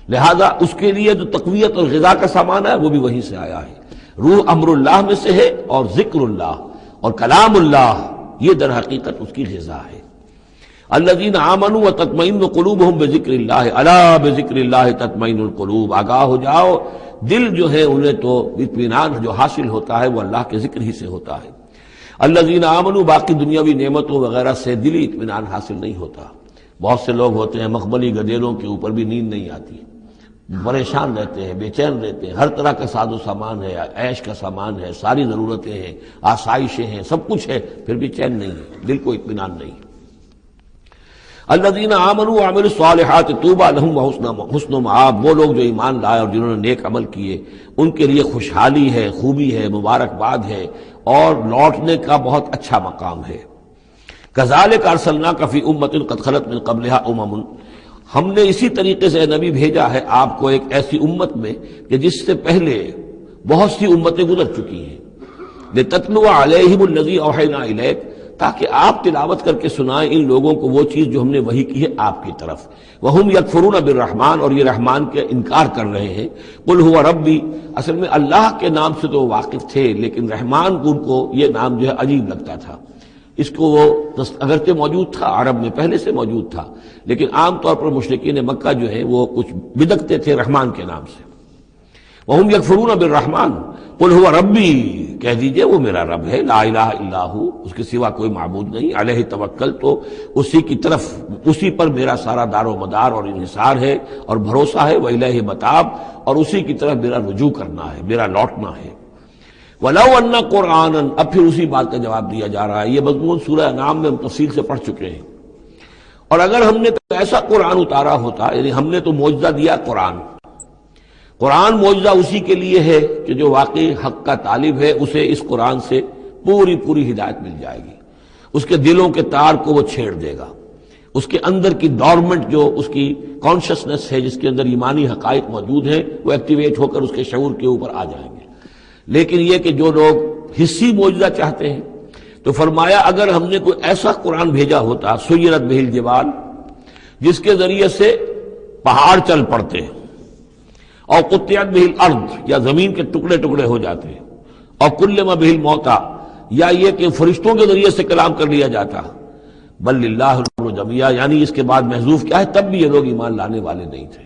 لہذا اس کے لیے جو تقویت اور غذا کا سامان ہے وہ بھی وہیں سے آیا ہے۔ روح امر اللہ میں سے ہے اور ذکر اللہ اور کلام اللہ یہ در حقیقت اس کی غذا ہے۔ الذین آمنوا وتطمئن قلوبہم بذکر اللہ الا بذکر اللہ تطمئن القلوب، آگاہ ہو جاؤ، دل جو ہے انہیں تو اطمینان جو حاصل ہوتا ہے وہ اللہ کے ذکر ہی سے ہوتا ہے۔ الذین آمنوا، باقی دنیاوی نعمتوں وغیرہ سے دلی اطمینان حاصل نہیں ہوتا۔ بہت سے لوگ ہوتے ہیں مخملی گدیلوں کے اوپر بھی نیند نہیں آتی، پریشان رہتے ہیں، بے چین رہتے ہیں، ہر طرح کا ساز و سامان ہے، عیش کا سامان ہے، ساری ضرورتیں ہیں، آسائشیں ہیں، سب کچھ ہے، پھر بھی چین نہیں ہے، دل کو اطمینان نہیں۔ الذین آمنوا وعملوا الصالحات طوبی لہم وحسن مآب، وہ لوگ جو ایمان لائے اور جنہوں نے نیک عمل کیے ان کے لیے خوشحالی ہے، خوبی ہے، مبارکباد ہے اور لوٹنے کا بہت اچھا مقام ہے۔ کذالک ارسلناک فی امۃ قد خلت من قبلھا امم، ہم نے اسی طریقے سے نبی بھیجا ہے آپ کو ایک ایسی امت میں کہ جس سے پہلے بہت سی امتیں گزر چکی ہیں، لتتلو علیہم الذی اوحینا الیک، تاکہ آپ تلاوت کر کے سنائیں ان لوگوں کو وہ چیز جو ہم نے وحی کی ہے آپ کی طرف۔ وہم یکفرون بالرحمن، اور یہ رحمان کے انکار کر رہے ہیں۔ قل هو ربی، اصل میں اللہ کے نام سے تو واقف تھے لیکن رحمان کو ان کو یہ نام جو ہے عجیب لگتا تھا، اس کو وہ اگرچہ موجود تھا عرب میں پہلے سے موجود تھا، لیکن عام طور پر مشرکین مکہ جو ہیں وہ کچھ بدکتے تھے رحمان کے نام سے۔ وہم یکفرون بالرحمن قل هو ربی، کہہ دیجئے وہ میرا رب ہے، لا الہ الا ہو، اس کے سوا کوئی معبود نہیں، علیہ توکل، تو اسی کی طرف، اسی پر میرا سارا دار و مدار اور انحصار ہے اور بھروسہ ہے، وإلیہ متاب، اور اسی کی طرف میرا رجوع کرنا ہے، میرا لوٹنا ہے۔ وَلَوْ أَنَّ قُرْآنًا، اب پھر اسی بات کا جواب دیا جا رہا ہے، یہ مضمون سورہ انعام میں ہم تفصیل سے پڑھ چکے ہیں۔ اور اگر ہم نے تو ایسا قرآن اتارا ہوتا، یعنی ہم نے تو معجزہ دیا قرآن معجزہ اسی کے لیے ہے کہ جو واقعی حق کا طالب ہے اسے اس قرآن سے پوری پوری ہدایت مل جائے گی، اس کے دلوں کے تار کو وہ چھیڑ دے گا، اس کے اندر کی ڈورمنٹ جو اس کی کانشسنس ہے، جس کے اندر ایمانی حقائق موجود ہیں، وہ ایکٹیویٹ ہو کر اس کے شعور کے اوپر آ جائیں گے۔ لیکن یہ کہ جو لوگ حصی معجزہ چاہتے ہیں، تو فرمایا اگر ہم نے کوئی ایسا قرآن بھیجا ہوتا سیرت بہ الجبال، جس کے ذریعے سے پہاڑ چل پڑتے اور قطعت بہ الارض، یا زمین کے ٹکڑے ٹکڑے ہو جاتے، اور کلم بہ الموتیٰ، یا یہ کہ فرشتوں کے ذریعے سے کلام کر لیا جاتا، بل للہ الامر جمیعا، یعنی اس کے بعد محذوف کیا ہے، تب بھی یہ لوگ ایمان لانے والے نہیں تھے۔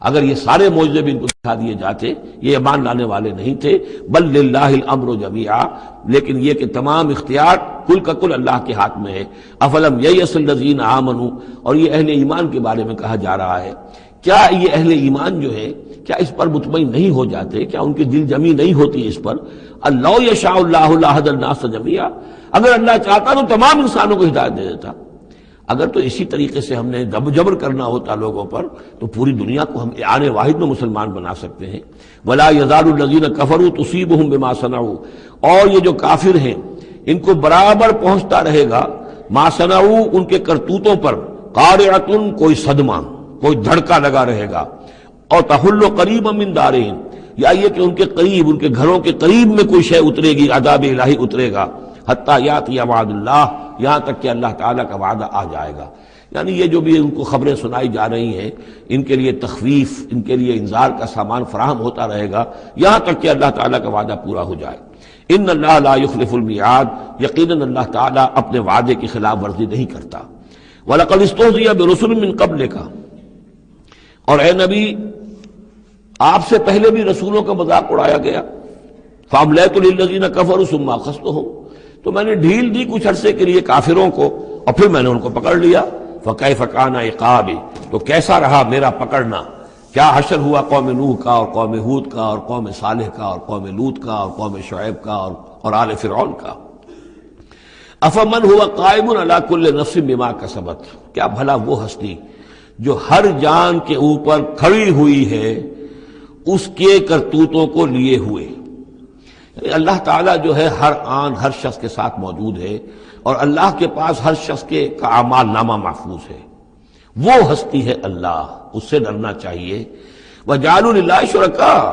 اگر یہ سارے معجزے بھی ان کو دکھا دیے جاتے یہ ایمان لانے والے نہیں تھے، بل للہ الامر جمیعا، لیکن یہ کہ تمام اختیار کل کا کل اللہ کے ہاتھ میں ہے۔ افلم ییأس الذین آمنوا، اور یہ اہل ایمان کے بارے میں کہا جا رہا ہے، کیا یہ اہل ایمان جو ہے کیا اس پر مطمئن نہیں ہو جاتے، کیا ان کی دل جمی نہیں ہوتی اس پر؟ اللہ یشاء اللہ لہدی الناس جمیعا، اگر اللہ چاہتا تو تمام انسانوں کو ہدایت دے دیتا۔ اگر تو اسی طریقے سے ہم نے جبر کرنا ہوتا لوگوں پر تو پوری دنیا کو ہم آنے واحد میں مسلمان بنا سکتے ہیں۔ ولا یزال الذین کفروا تصیبهم بما صنعوا، اور یہ جو کافر ہیں ان کو برابر پہنچتا رہے گا ما صنعوا، ان کے کرتوتوں پر، قارعۃ، کوئی صدمہ، کوئی دھڑکا لگا رہے گا، اور تحل قریبا من دارہم، یا یہ کہ ان کے قریب، ان کے گھروں کے قریب میں کوئی شے اترے گی، عذاب الہی اترے گا، حتیٰ یاتی وعد اللہ، یہاں تک کہ اللہ تعالیٰ کا وعدہ آ جائے گا۔ یعنی یہ جو بھی ان کو خبریں سنائی جا رہی ہیں ان کے لیے تخویف، ان کے لیے انذار کا سامان فراہم ہوتا رہے گا یہاں تک کہ اللہ تعالیٰ کا وعدہ پورا ہو جائے۔ ان اللہ لا یخلف المیعاد، یقیناً اللہ تعالیٰ اپنے وعدے کی خلاف ورزی نہیں کرتا۔ وَلَقَدِ اسْتُهْزِئَ بِرُسُلٍ مِّن قَبْلِكَ، اور اے نبی آپ سے پہلے بھی رسولوں کا مذاق اڑایا گیا. فَأَمْلَيْتُ لِلَّذِينَ كَفَرُوا ثُمَّ أَخَذْتُهُمْ، تو میں نے ڈھیل دی کچھ عرصے کے لیے کافروں کو اور پھر میں نے ان کو پکڑ لیا. فَكَيْفَ كَانَ عِقَابِ، تو کیسا رہا میرا پکڑنا. کیا حشر ہوا قوم نوح کا اور قوم ہود کا اور قوم صالح کا اور قوم لوط کا اور قوم شعیب کا اور آل فرعون کا. افمن ہوا قائم علی کل نفس بما کسبت، کیا بھلا وہ ہستی جو ہر جان کے اوپر کھڑی ہوئی ہے اس کے کرتوتوں کو لیے ہوئے. یعنی اللہ تعالیٰ جو ہے ہر آن ہر شخص کے ساتھ موجود ہے اور اللہ کے پاس ہر شخص کے کا اعمال نامہ محفوظ ہے. وہ ہستی ہے اللہ، اس سے ڈرنا چاہیے. وَجَعَلُوا لِلَّهِ شُرَكَاءَ،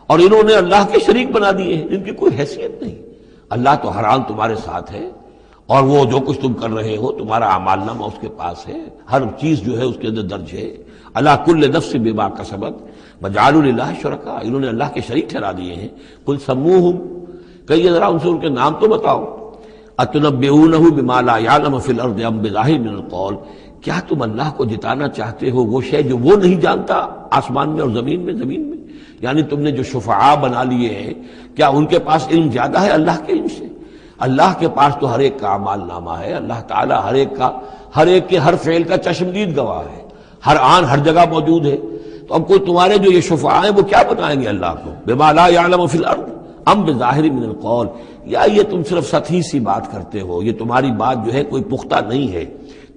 اور انہوں نے اللہ کے شریک بنا دیے ہیں جن کی کوئی حیثیت نہیں. اللہ تو ہر آن تمہارے ساتھ ہے اور وہ جو کچھ تم کر رہے ہو تمہارا اعمال نامہ اس کے پاس ہے، ہر چیز جو ہے اس کے اندر درج ہے. اللہ کل نفس بما کسبت وجعلوا للہ شرکاء، انہوں نے اللہ کے شریک ٹھہرا دیے ہیں. قل سموہم، کہیے ذرا ان سے ان کے نام تو بتاؤ. اتنبئونہ بما لا یعلم فی الارض ام بظاہر من القول، کیا تم اللہ کو جتانا چاہتے ہو وہ شے جو وہ نہیں جانتا آسمان میں اور زمین میں. یعنی تم نے جو شفعاء بنا لیے ہیں کیا ان کے پاس علم زیادہ ہے اللہ کے علم سے؟ اللہ کے پاس تو ہر ایک کا اعمال نامہ ہے. اللہ تعالیٰ ہر ایک کے ہر فعل کا چشمدید گواہ ہے، ہر آن ہر جگہ موجود ہے. تو اب کوئی تمہارے جو یہ شفعاء ہیں وہ کیا بتائیں گے اللہ کو؟ بما لا یعلم فی الارض ام بظاہر من القول، یا یہ تم صرف سطحی سی بات کرتے ہو، یہ تمہاری بات جو ہے کوئی پختہ نہیں ہے،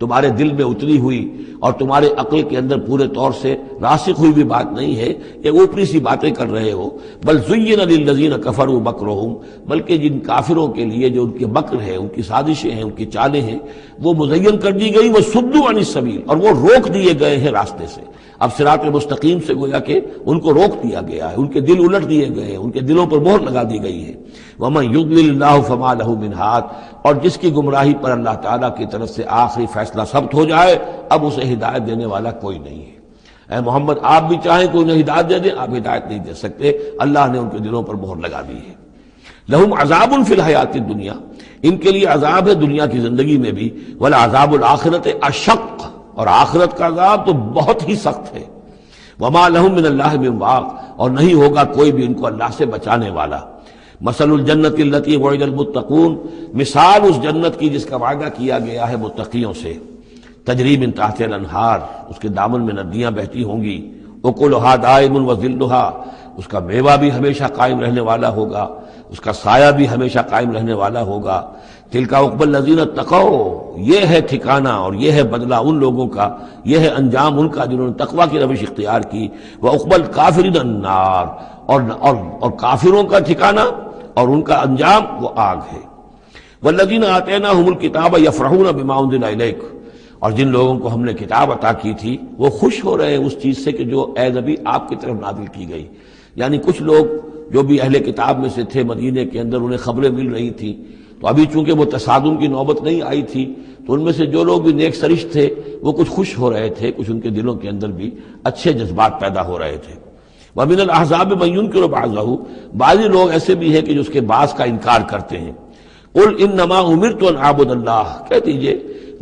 تمہارے دل میں اتری ہوئی اور تمہارے عقل کے اندر پورے طور سے راسخ ہوئی بھی بات نہیں ہے، یہ اوپری سی باتیں کر رہے ہو. بل زین للذین کفروا مکرہم، بلکہ جن کافروں کے لیے جو ان کے مکر ہے، ان کی سازشیں ہیں، ان کی چالیں ہیں، وہ مزین کر دی گئی. وصدوا عن السبیل، اور وہ روک دیے گئے ہیں راستے سے. اب صراط مستقیم سے گویا کہ ان کو روک دیا گیا ہے، ان کے دل الٹ دیے گئے ہیں، ان کے دلوں پر مہر لگا دی گئی ہے. وَمَن يُضْلِلِ اللَّهُ فَمَا لَهُ مِنْ هَادٍ، اور جس کی گمراہی پر اللہ تعالیٰ کی طرف سے آخری فیصلہ ثبت ہو جائے اب اسے ہدایت دینے والا کوئی نہیں ہے. اے محمد آپ بھی چاہیں کوئی انہیں ہدایت دے دیں، آپ ہدایت نہیں دے سکتے، اللہ نے ان کے دلوں پر مہر لگا دی ہے. لَهُمْ عَذَابٌ فِي الْحَيَاةِ الدُّنْيَا، ان کے لیے عذاب ہے دنیا کی زندگی میں بھی. وَلَعَذَابُ الْآخِرَةِ أَشَقُّ، اور آخرت کا عذاب تو بہت ہی سخت ہے. وَمَا لَهُم مِّنَ اللَّهِ مِن وَاقٍ، اور نہیں ہوگا کوئی بھی ان کو اللہ سے بچانے والا. مثل الجنت التي وعد المتقون، مثال اس جنت کی جس کا وعدہ کیا گیا ہے متقیوں سے. تجری من تحت الانہار، اس کے دامن میں ندیاں بہتی ہوں گی. اکلھا دائم وظلھا، اس کا میوہ بھی ہمیشہ قائم رہنے والا ہوگا، اس کا سایہ بھی ہمیشہ قائم رہنے والا ہوگا. تلک عقبی الذین اتقوا، یہ ہے ٹھکانہ اور یہ ہے بدلہ ان لوگوں کا، یہ ہے انجام ان کا جنہوں نے تقوی کی روش اختیار کی. وعقبی الکافرین النار، اور کافروں کا ٹھکانہ اور ان کا انجام وہ آگ ہے. والذین آتیناہم الکتاب یفرحون بما انزل الیک، اور جن لوگوں کو ہم نے کتاب عطا کی تھی وہ خوش ہو رہے ہیں اس چیز سے کہ جو اے نبی آپ کی طرف نازل کی گئی. یعنی کچھ لوگ جو بھی اہل کتاب میں سے تھے مدینے کے اندر انہیں خبریں مل رہی تھیں، تو ابھی چونکہ وہ تصادم کی نوبت نہیں آئی تھی تو ان میں سے جو لوگ بھی نیک سرشت تھے وہ کچھ خوش ہو رہے تھے، کچھ ان کے دلوں کے اندر بھی اچھے جذبات پیدا ہو رہے تھے. وَمِنَ الْأَحْزَابِ مَن يُنكِرُ بَعْضَهُ، بعضی لوگ ایسے بھی ہیں کہ جو اس کے بعض کا انکار کرتے ہیں. قُلْ إِنَّمَا أُمِرْتُ أَنْ أَعْبُدَ اللَّهَ، کہہ دیجئے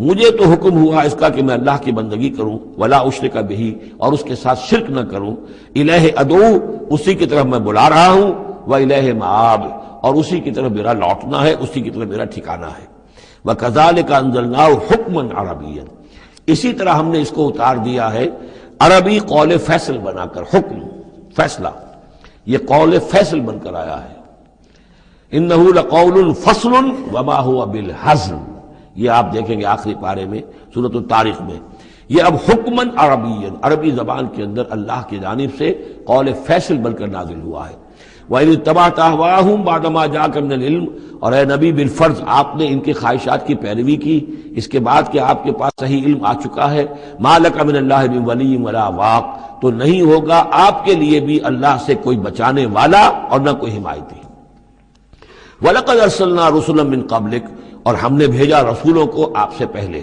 مجھے تو حکم ہوا اس کا کہ میں اللہ کی بندگی کروں. وَلَا أُشْرِكَ بِهِ، اور اس کے ساتھ شرک نہ کروں. إِلَيْهِ أَدْعُو، اسی کی طرف میں بلا رہا ہوں. وَإِلَيْهِ مَآبِ، اور اسی کی طرف میرا لوٹنا ہے، اسی کی طرف میرا ٹھکانہ ہے. وَكَذَلِكَ أَنزَلْنَاهُ حُكْمًا عَرَبِيًّا، اسی طرح ہم نے اس کو اتار دیا ہے عربی قول فیصل بنا کر. حکم فیصلہ، یہ قول فیصل بن کر آیا ہے. انہ لقول فصل وما هو بالحزن، یہ آپ دیکھیں گے آخری پارے میں سورۃ الطارق میں. یہ اب حکمن عربی، عربی زبان کے اندر اللہ کی جانب سے قول فیصل بن کر نازل ہوا ہے. وَإِنِ اتَّبَعْتَ أَهْوَاءَهُمْ بَعْدَ مَا جَاءَكَ مِنَ الْعِلْمِ، اور اے نبی بالفرض آپ نے ان کی خواہشات کی پیروی کی اس کے بعد کہ آپ کے پاس صحیح علم آ چکا ہے. مَا لَكَ مِنَ اللَّهِ مِن وَلِيٍّ وَلَا وَاقٍ، تو نہیں ہوگا آپ کے لیے بھی اللہ سے کوئی بچانے والا اور نہ کوئی حمایتی. وَلَقَدْ أَرْسَلْنَا رُسُلًا مِّن قَبْلِكَ، اور ہم نے بھیجا رسولوں کو آپ سے پہلے.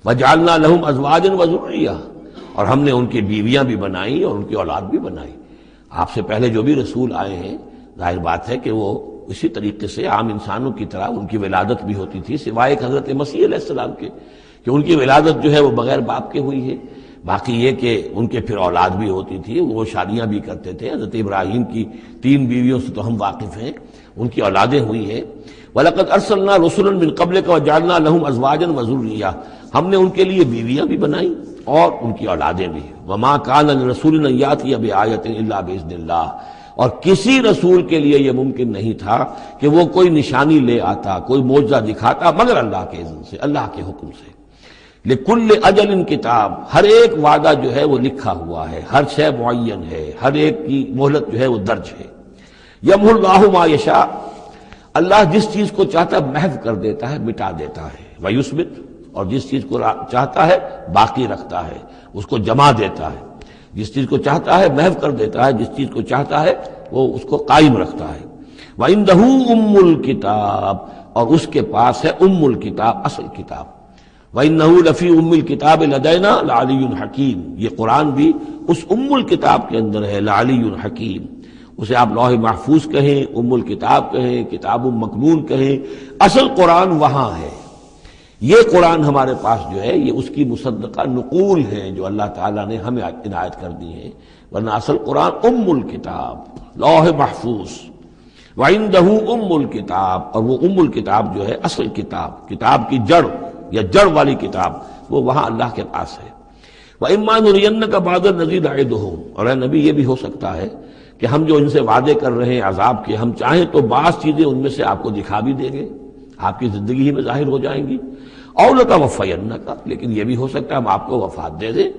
وَجَعَلْنَا لَهُمْ أَزْوَاجًا وَذُرِّيَّةً، اور ہم نے ان کی بیویاں بھی بنائیں اور ان کی اولاد بھی بنائی. آپ سے پہلے جو بھی رسول آئے ہیں ظاہر بات ہے کہ وہ اسی طریقے سے عام انسانوں کی طرح ان کی ولادت بھی ہوتی تھی، سوائے حضرت مسیح علیہ السلام کے کہ ان کی ولادت جو ہے وہ بغیر باپ کے ہوئی ہے. باقی یہ کہ ان کے پھر اولاد بھی ہوتی تھی، وہ شادیاں بھی کرتے تھے. حضرت ابراہیم کی 3 بیویوں سے تو ہم واقف ہیں، ان کی اولادیں ہوئی ہیں. وَلَقَدْ أَرْسَلْنَا رُسُلًا مِّن قَبْلِكَ وَجَعَلْنَا لَهُمْ أَزْوَاجًا وَذُرِّيَّةً، ہم نے ان کے لیے بیویاں بھی بنائیں اور ان کی اولادیں بھی. وَمَا كَانَ لِرَسُولٍ أَن يَأْتِيَ بِآيَةٍ إِلَّا بِإِذْنِ اللَّهِ، اور کسی رسول کے لیے یہ ممکن نہیں تھا کہ وہ کوئی نشانی لے آتا، کوئی معجزہ دکھاتا، مگر اللہ کے اذن سے، اللہ کے حکم سے. لِكُلِّ أَجَلٍ کتاب، ہر ایک وعدہ جو ہے وہ لکھا ہوا ہے، ہر شے معین ہے، ہر ایک کی مہلت جو ہے وہ درج ہے. یمحو اللہ ما یشاء، اللہ جس چیز کو چاہتا ہے محو کر دیتا ہے، مٹا دیتا ہے. ویثبت، اور جس چیز کو چاہتا ہے باقی رکھتا ہے، اس کو جمع دیتا ہے. جس چیز کو چاہتا ہے محو کر دیتا ہے، جس چیز کو چاہتا ہے وہ اس کو قائم رکھتا ہے. وَعِندَهُ أُمُّ الْكِتَابِ، اور اس کے پاس ہے الکتاب، اصل کتاب. وَإِنَّهُ لَفِي أُمِّ الْكِتَابِ لَدَيْنَا لَعَلِيٌّ حَكِيمٌ، یہ قرآن بھی اس الکتاب کے اندر ہے، لَعَلِيٌّ حَكِيمٌ. اسے آپ لوح محفوظ کہیں، الکتاب کہیں، کتاب مکنون کہیں، اصل قرآن وہاں ہے. یہ قرآن ہمارے پاس جو ہے یہ اس کی مصدقہ نقول ہیں جو اللہ تعالیٰ نے ہمیں عنایت کر دی ہیں، ورنہ اصل قرآن الکتاب، لوح محفوظ. وَعِندَهُ الکتاب، اور وہ الکتاب جو ہے اصل کتاب، کتاب کی جڑ یا جڑ والی کتاب، وہ وہاں اللہ کے پاس ہے. وَإِمَّا نُرِيَنَّكَ بَعْضَ الَّذِي نَعِدُهُمْ، اور اے نبی یہ بھی ہو سکتا ہے کہ ہم جو ان سے وعدے کر رہے ہیں عذاب کے، ہم چاہیں تو بعض چیزیں ان میں سے آپ کو دکھا بھی دیں گے، آپ کی زندگی ہی میں ظاہر ہو جائیں گی. اَوْ لَتَوَفَّيَنَّكَ، لیکن یہ بھی ہو سکتا ہے ہم آپ کو وفات دے دیں.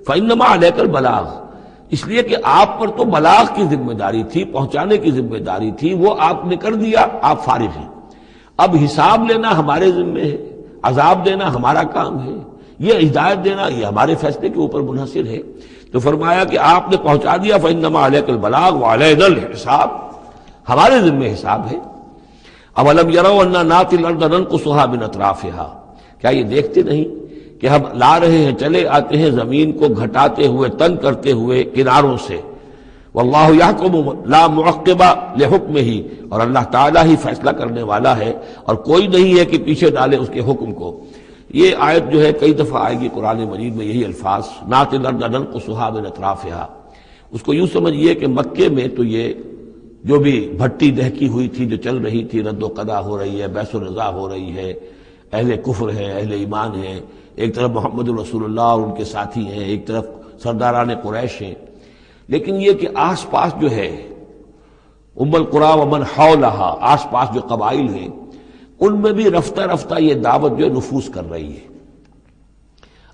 فَإِنَّمَا عَلَيْكَ الْبَلَاغُ، اس لیے کہ آپ پر تو بلاغ کی ذمہ داری تھی، پہنچانے کی ذمہ داری تھی، وہ آپ نے کر دیا، آپ فارغ ہیں. اب حساب لینا ہمارے ذمے ہے، عذاب دینا ہمارا کام ہے، یہ ہدایت دینا یہ ہمارے فیصلے کے اوپر منحصر ہے. تو فرمایا کہ آپ نے پہنچا دیا، فَإِنَّمَا عَلَيْكَ الْبَلَاغُ وَعَلَيْنَا الْحِسَابُ، ہمارے ذمے حساب ہے. أَوَلَمْ يَرَوْا أَنَّا نَأْتِي الْأَرْضَ نَنْقُصُهَا مِنْ أَطْرَافِهَا، کیا یہ دیکھتے نہیں کہ ہم لا رہے ہیں، چلے آتے ہیں زمین کو گھٹاتے ہوئے، تنگ کرتے ہوئے کناروں سے. واللہ یحکم لا معقب لحکمہ، اور اللہ تعالیٰ ہی فیصلہ کرنے والا ہے اور کوئی نہیں ہے کہ پیچھے ڈالے اس کے حکم کو. یہ آیت جو ہے کئی دفعہ آئے گی قرآن مجید میں، یہی الفاظ نَأْتِي الْأَرْضَ نَنْقُصُهَا مِنْ أَطْرَافِهَا. اس کو یوں سمجھیے کہ مکے میں تو یہ جو بھی بھٹی دہکی ہوئی تھی، جو چل رہی تھی، رد و قضا ہو رہی ہے، بحث و رضا ہو رہی ہے، اہل کفر ہیں، اہل ایمان ہیں، ایک طرف محمد رسول اللہ اور ان کے ساتھی ہیں، ایک طرف سرداران قریش ہیں. لیکن یہ کہ آس پاس جو ہے ام القریٰ ومن حولہا، آس پاس جو قبائل ہیں، ان میں بھی رفتہ رفتہ یہ دعوت جو ہے نفوذ کر رہی ہے.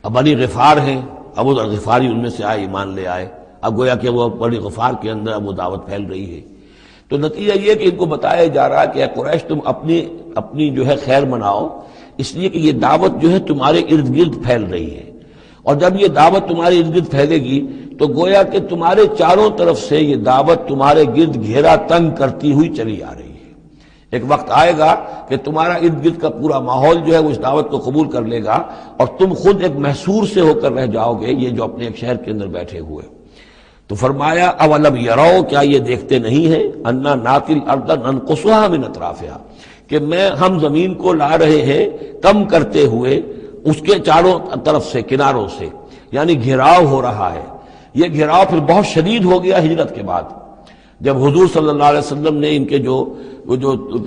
اب بنی غفار ہیں، ابو ذر غفاری ان میں سے آئے، ایمان لے آئے. اب گویا کہ وہ بنی غفار کے اندر اب وہ دعوت پھیل رہی ہے. تو نتیجہ یہ کہ ان کو بتایا جا رہا ہے کہ اے قریش تم اپنی جو ہے خیر مناؤ، اس لیے کہ یہ دعوت جو ہے تمہارے ارد گرد پھیل رہی ہے، اور جب یہ دعوت تمہارے ارد گرد پھیلے گی تو گویا کہ تمہارے چاروں طرف سے یہ دعوت تمہارے گرد گھیرا تنگ کرتی ہوئی چلی آ رہی ہے. ایک وقت آئے گا کہ تمہارا ارد گرد کا پورا ماحول جو ہے وہ اس دعوت کو قبول کر لے گا، اور تم خود ایک محصور سے ہو کر رہ جاؤ گے، یہ جو اپنے ایک شہر کے اندر بیٹھے ہوئے. تو فرمایا اولم یروا، کیا یہ دیکھتے نہیں ہیں، انا ناتی الارض ننقصها من اطرافها، کہ ہم زمین کو لا رہے ہیں کم کرتے ہوئے اس کے چاروں طرف سے، کناروں سے، یعنی گھیراؤ ہو رہا ہے. یہ گھیراؤ پھر بہت شدید ہو گیا ہجرت کے بعد، جب حضور صلی اللہ علیہ وسلم نے ان کے جو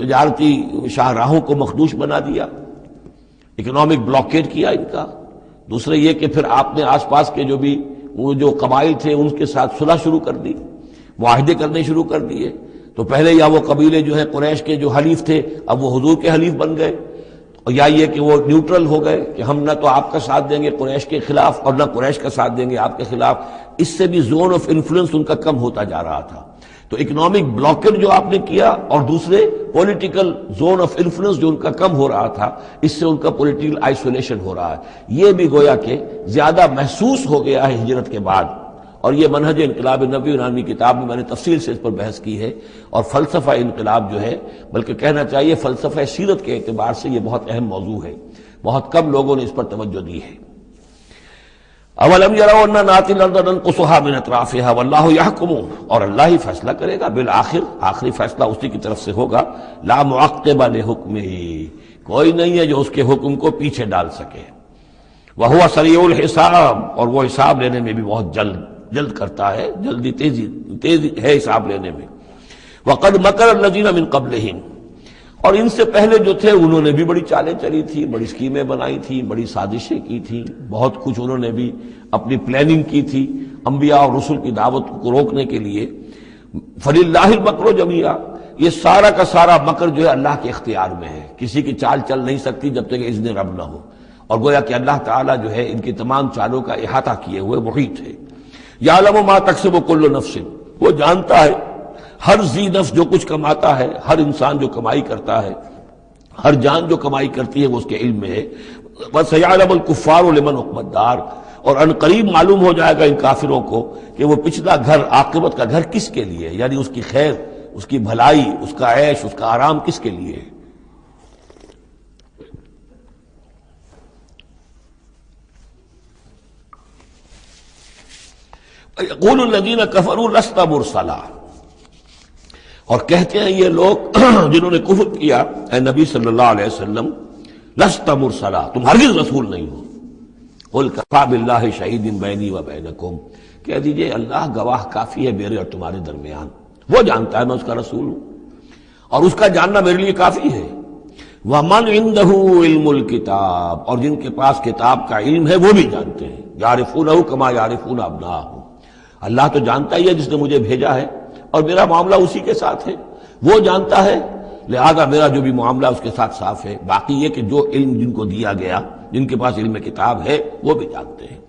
تجارتی شاہراہوں کو مخدوش بنا دیا، اکنامک بلاکیڈ کیا ان کا. دوسرے یہ کہ پھر آپ نے آس پاس کے وہ جو قبائل تھے ان کے ساتھ صلح شروع کر دی، معاہدے کرنے شروع کر دیے. تو پہلے یا وہ قبیلے جو ہیں قریش کے جو حلیف تھے اب وہ حضور کے حلیف بن گئے، اور یا یہ کہ وہ نیوٹرل ہو گئے کہ ہم نہ تو آپ کا ساتھ دیں گے قریش کے خلاف اور نہ قریش کا ساتھ دیں گے آپ کے خلاف. اس سے بھی زون آف انفلوئنس ان کا کم ہوتا جا رہا تھا. تو اکنامک بلاکیڈ جو آپ نے کیا، اور دوسرے پولیٹیکل زون آف انفلوئنس جو ان کا کم ہو رہا تھا، اس سے ان کا پولیٹیکل آئسولیشن ہو رہا ہے. یہ بھی گویا کہ زیادہ محسوس ہو گیا ہے ہجرت کے بعد. اور یہ منہج انقلاب نبوی نامی کتاب میں میں نے تفصیل سے اس پر بحث کی ہے. اور فلسفہ انقلاب جو ہے، بلکہ کہنا چاہیے فلسفہ سیرت کے اعتبار سے یہ بہت اہم موضوع ہے، بہت کم لوگوں نے اس پر توجہ دی ہے. اولم یروا انا ناتی الارض ننقصها من اطرافها واللہ یحکم، اور اللہ ہی فیصلہ کرے گا بالآخر، آخری فیصلہ اسی کی طرف سے ہوگا. لا معقب لحکمہ، کوئی نہیں ہے جو اس کے حکم کو پیچھے ڈال سکے. وَهُوَ سَرِيعُ الْحِسَابِ، اور وہ حساب لینے میں بھی بہت جلد کرتا ہے، جلدی تیزی ہے حساب لینے میں۔ وَقَدْ مَكَرَ الَّذِينَ مِن قَبْلِهِمْ، اور ان سے پہلے جو تھے انہوں نے بھی بڑی چالیں چلی تھی، بڑی اسکیمیں بنائی تھی، بڑی سازشیں کی تھیں، بہت کچھ انہوں نے بھی اپنی پلاننگ کی تھی انبیاء اور رسل کی دعوت کو روکنے کے لیے۔ فَلِلَّهِ الْمَكْرُ جَمِيعًا، یہ سارا کا سارا مکر جو ہے اللہ کے اختیار میں ہے، کسی کی چال چل نہیں سکتی جب تک اذن رب نہ ہو، اور گویا کہ اللہ تعالیٰ جو ہے ان کی تمام چالوں کا احاطہ کیے ہوئے محیط ہے۔ یعلم ما تکسب کل نفس، وہ جانتا ہے ہر ذی نفس جو کچھ کماتا ہے، ہر انسان جو کمائی کرتا ہے، ہر جان جو کمائی کرتی ہے وہ اس کے علم میں ہے۔ وَسَيَعْلَمُ الْكُفَّارُ لِمَنْ عُقْبَى الدَّارِ، اور ان قریب معلوم ہو جائے گا ان کافروں کو کہ وہ پچھلا گھر، عاقبت کا گھر کس کے لیے، یعنی اس کی خیر، اس کی بھلائی، اس کا عیش، اس کا آرام کس کے لیے ہے۔ يقول الذين كفروا لست مرسلا، اور کہتے ہیں یہ لوگ جنہوں نے کفر کیا، اے نبی صلی اللہ علیہ وسلم، لست مرسلا، تم ہرگز رسول نہیں ہو۔ قل کفی باللہ شہید بینی و بینکم، کہہ دیجئے اللہ گواہ کافی ہے میرے اور تمہارے درمیان، وہ جانتا ہے میں اس کا رسول ہوں، اور اس کا جاننا میرے لیے کافی ہے۔ وَمَنْ عِنْدَهُ عِلْمُ الْكِتَابِ، اور جن کے پاس کتاب کا علم ہے وہ بھی جانتے ہیں، يَعْرِفُونَهُ كَمَا يَعْرِفُونَ أَبْنَاءَهُمْ، اللہ تو جانتا ہی ہے جس نے مجھے بھیجا ہے، اور میرا معاملہ اسی کے ساتھ ہے، وہ جانتا ہے، لہذا میرا جو بھی معاملہ اس کے ساتھ صاف ہے۔ باقی یہ کہ جو علم جن کو دیا گیا، جن کے پاس علم کتاب ہے، وہ بھی جانتے ہیں۔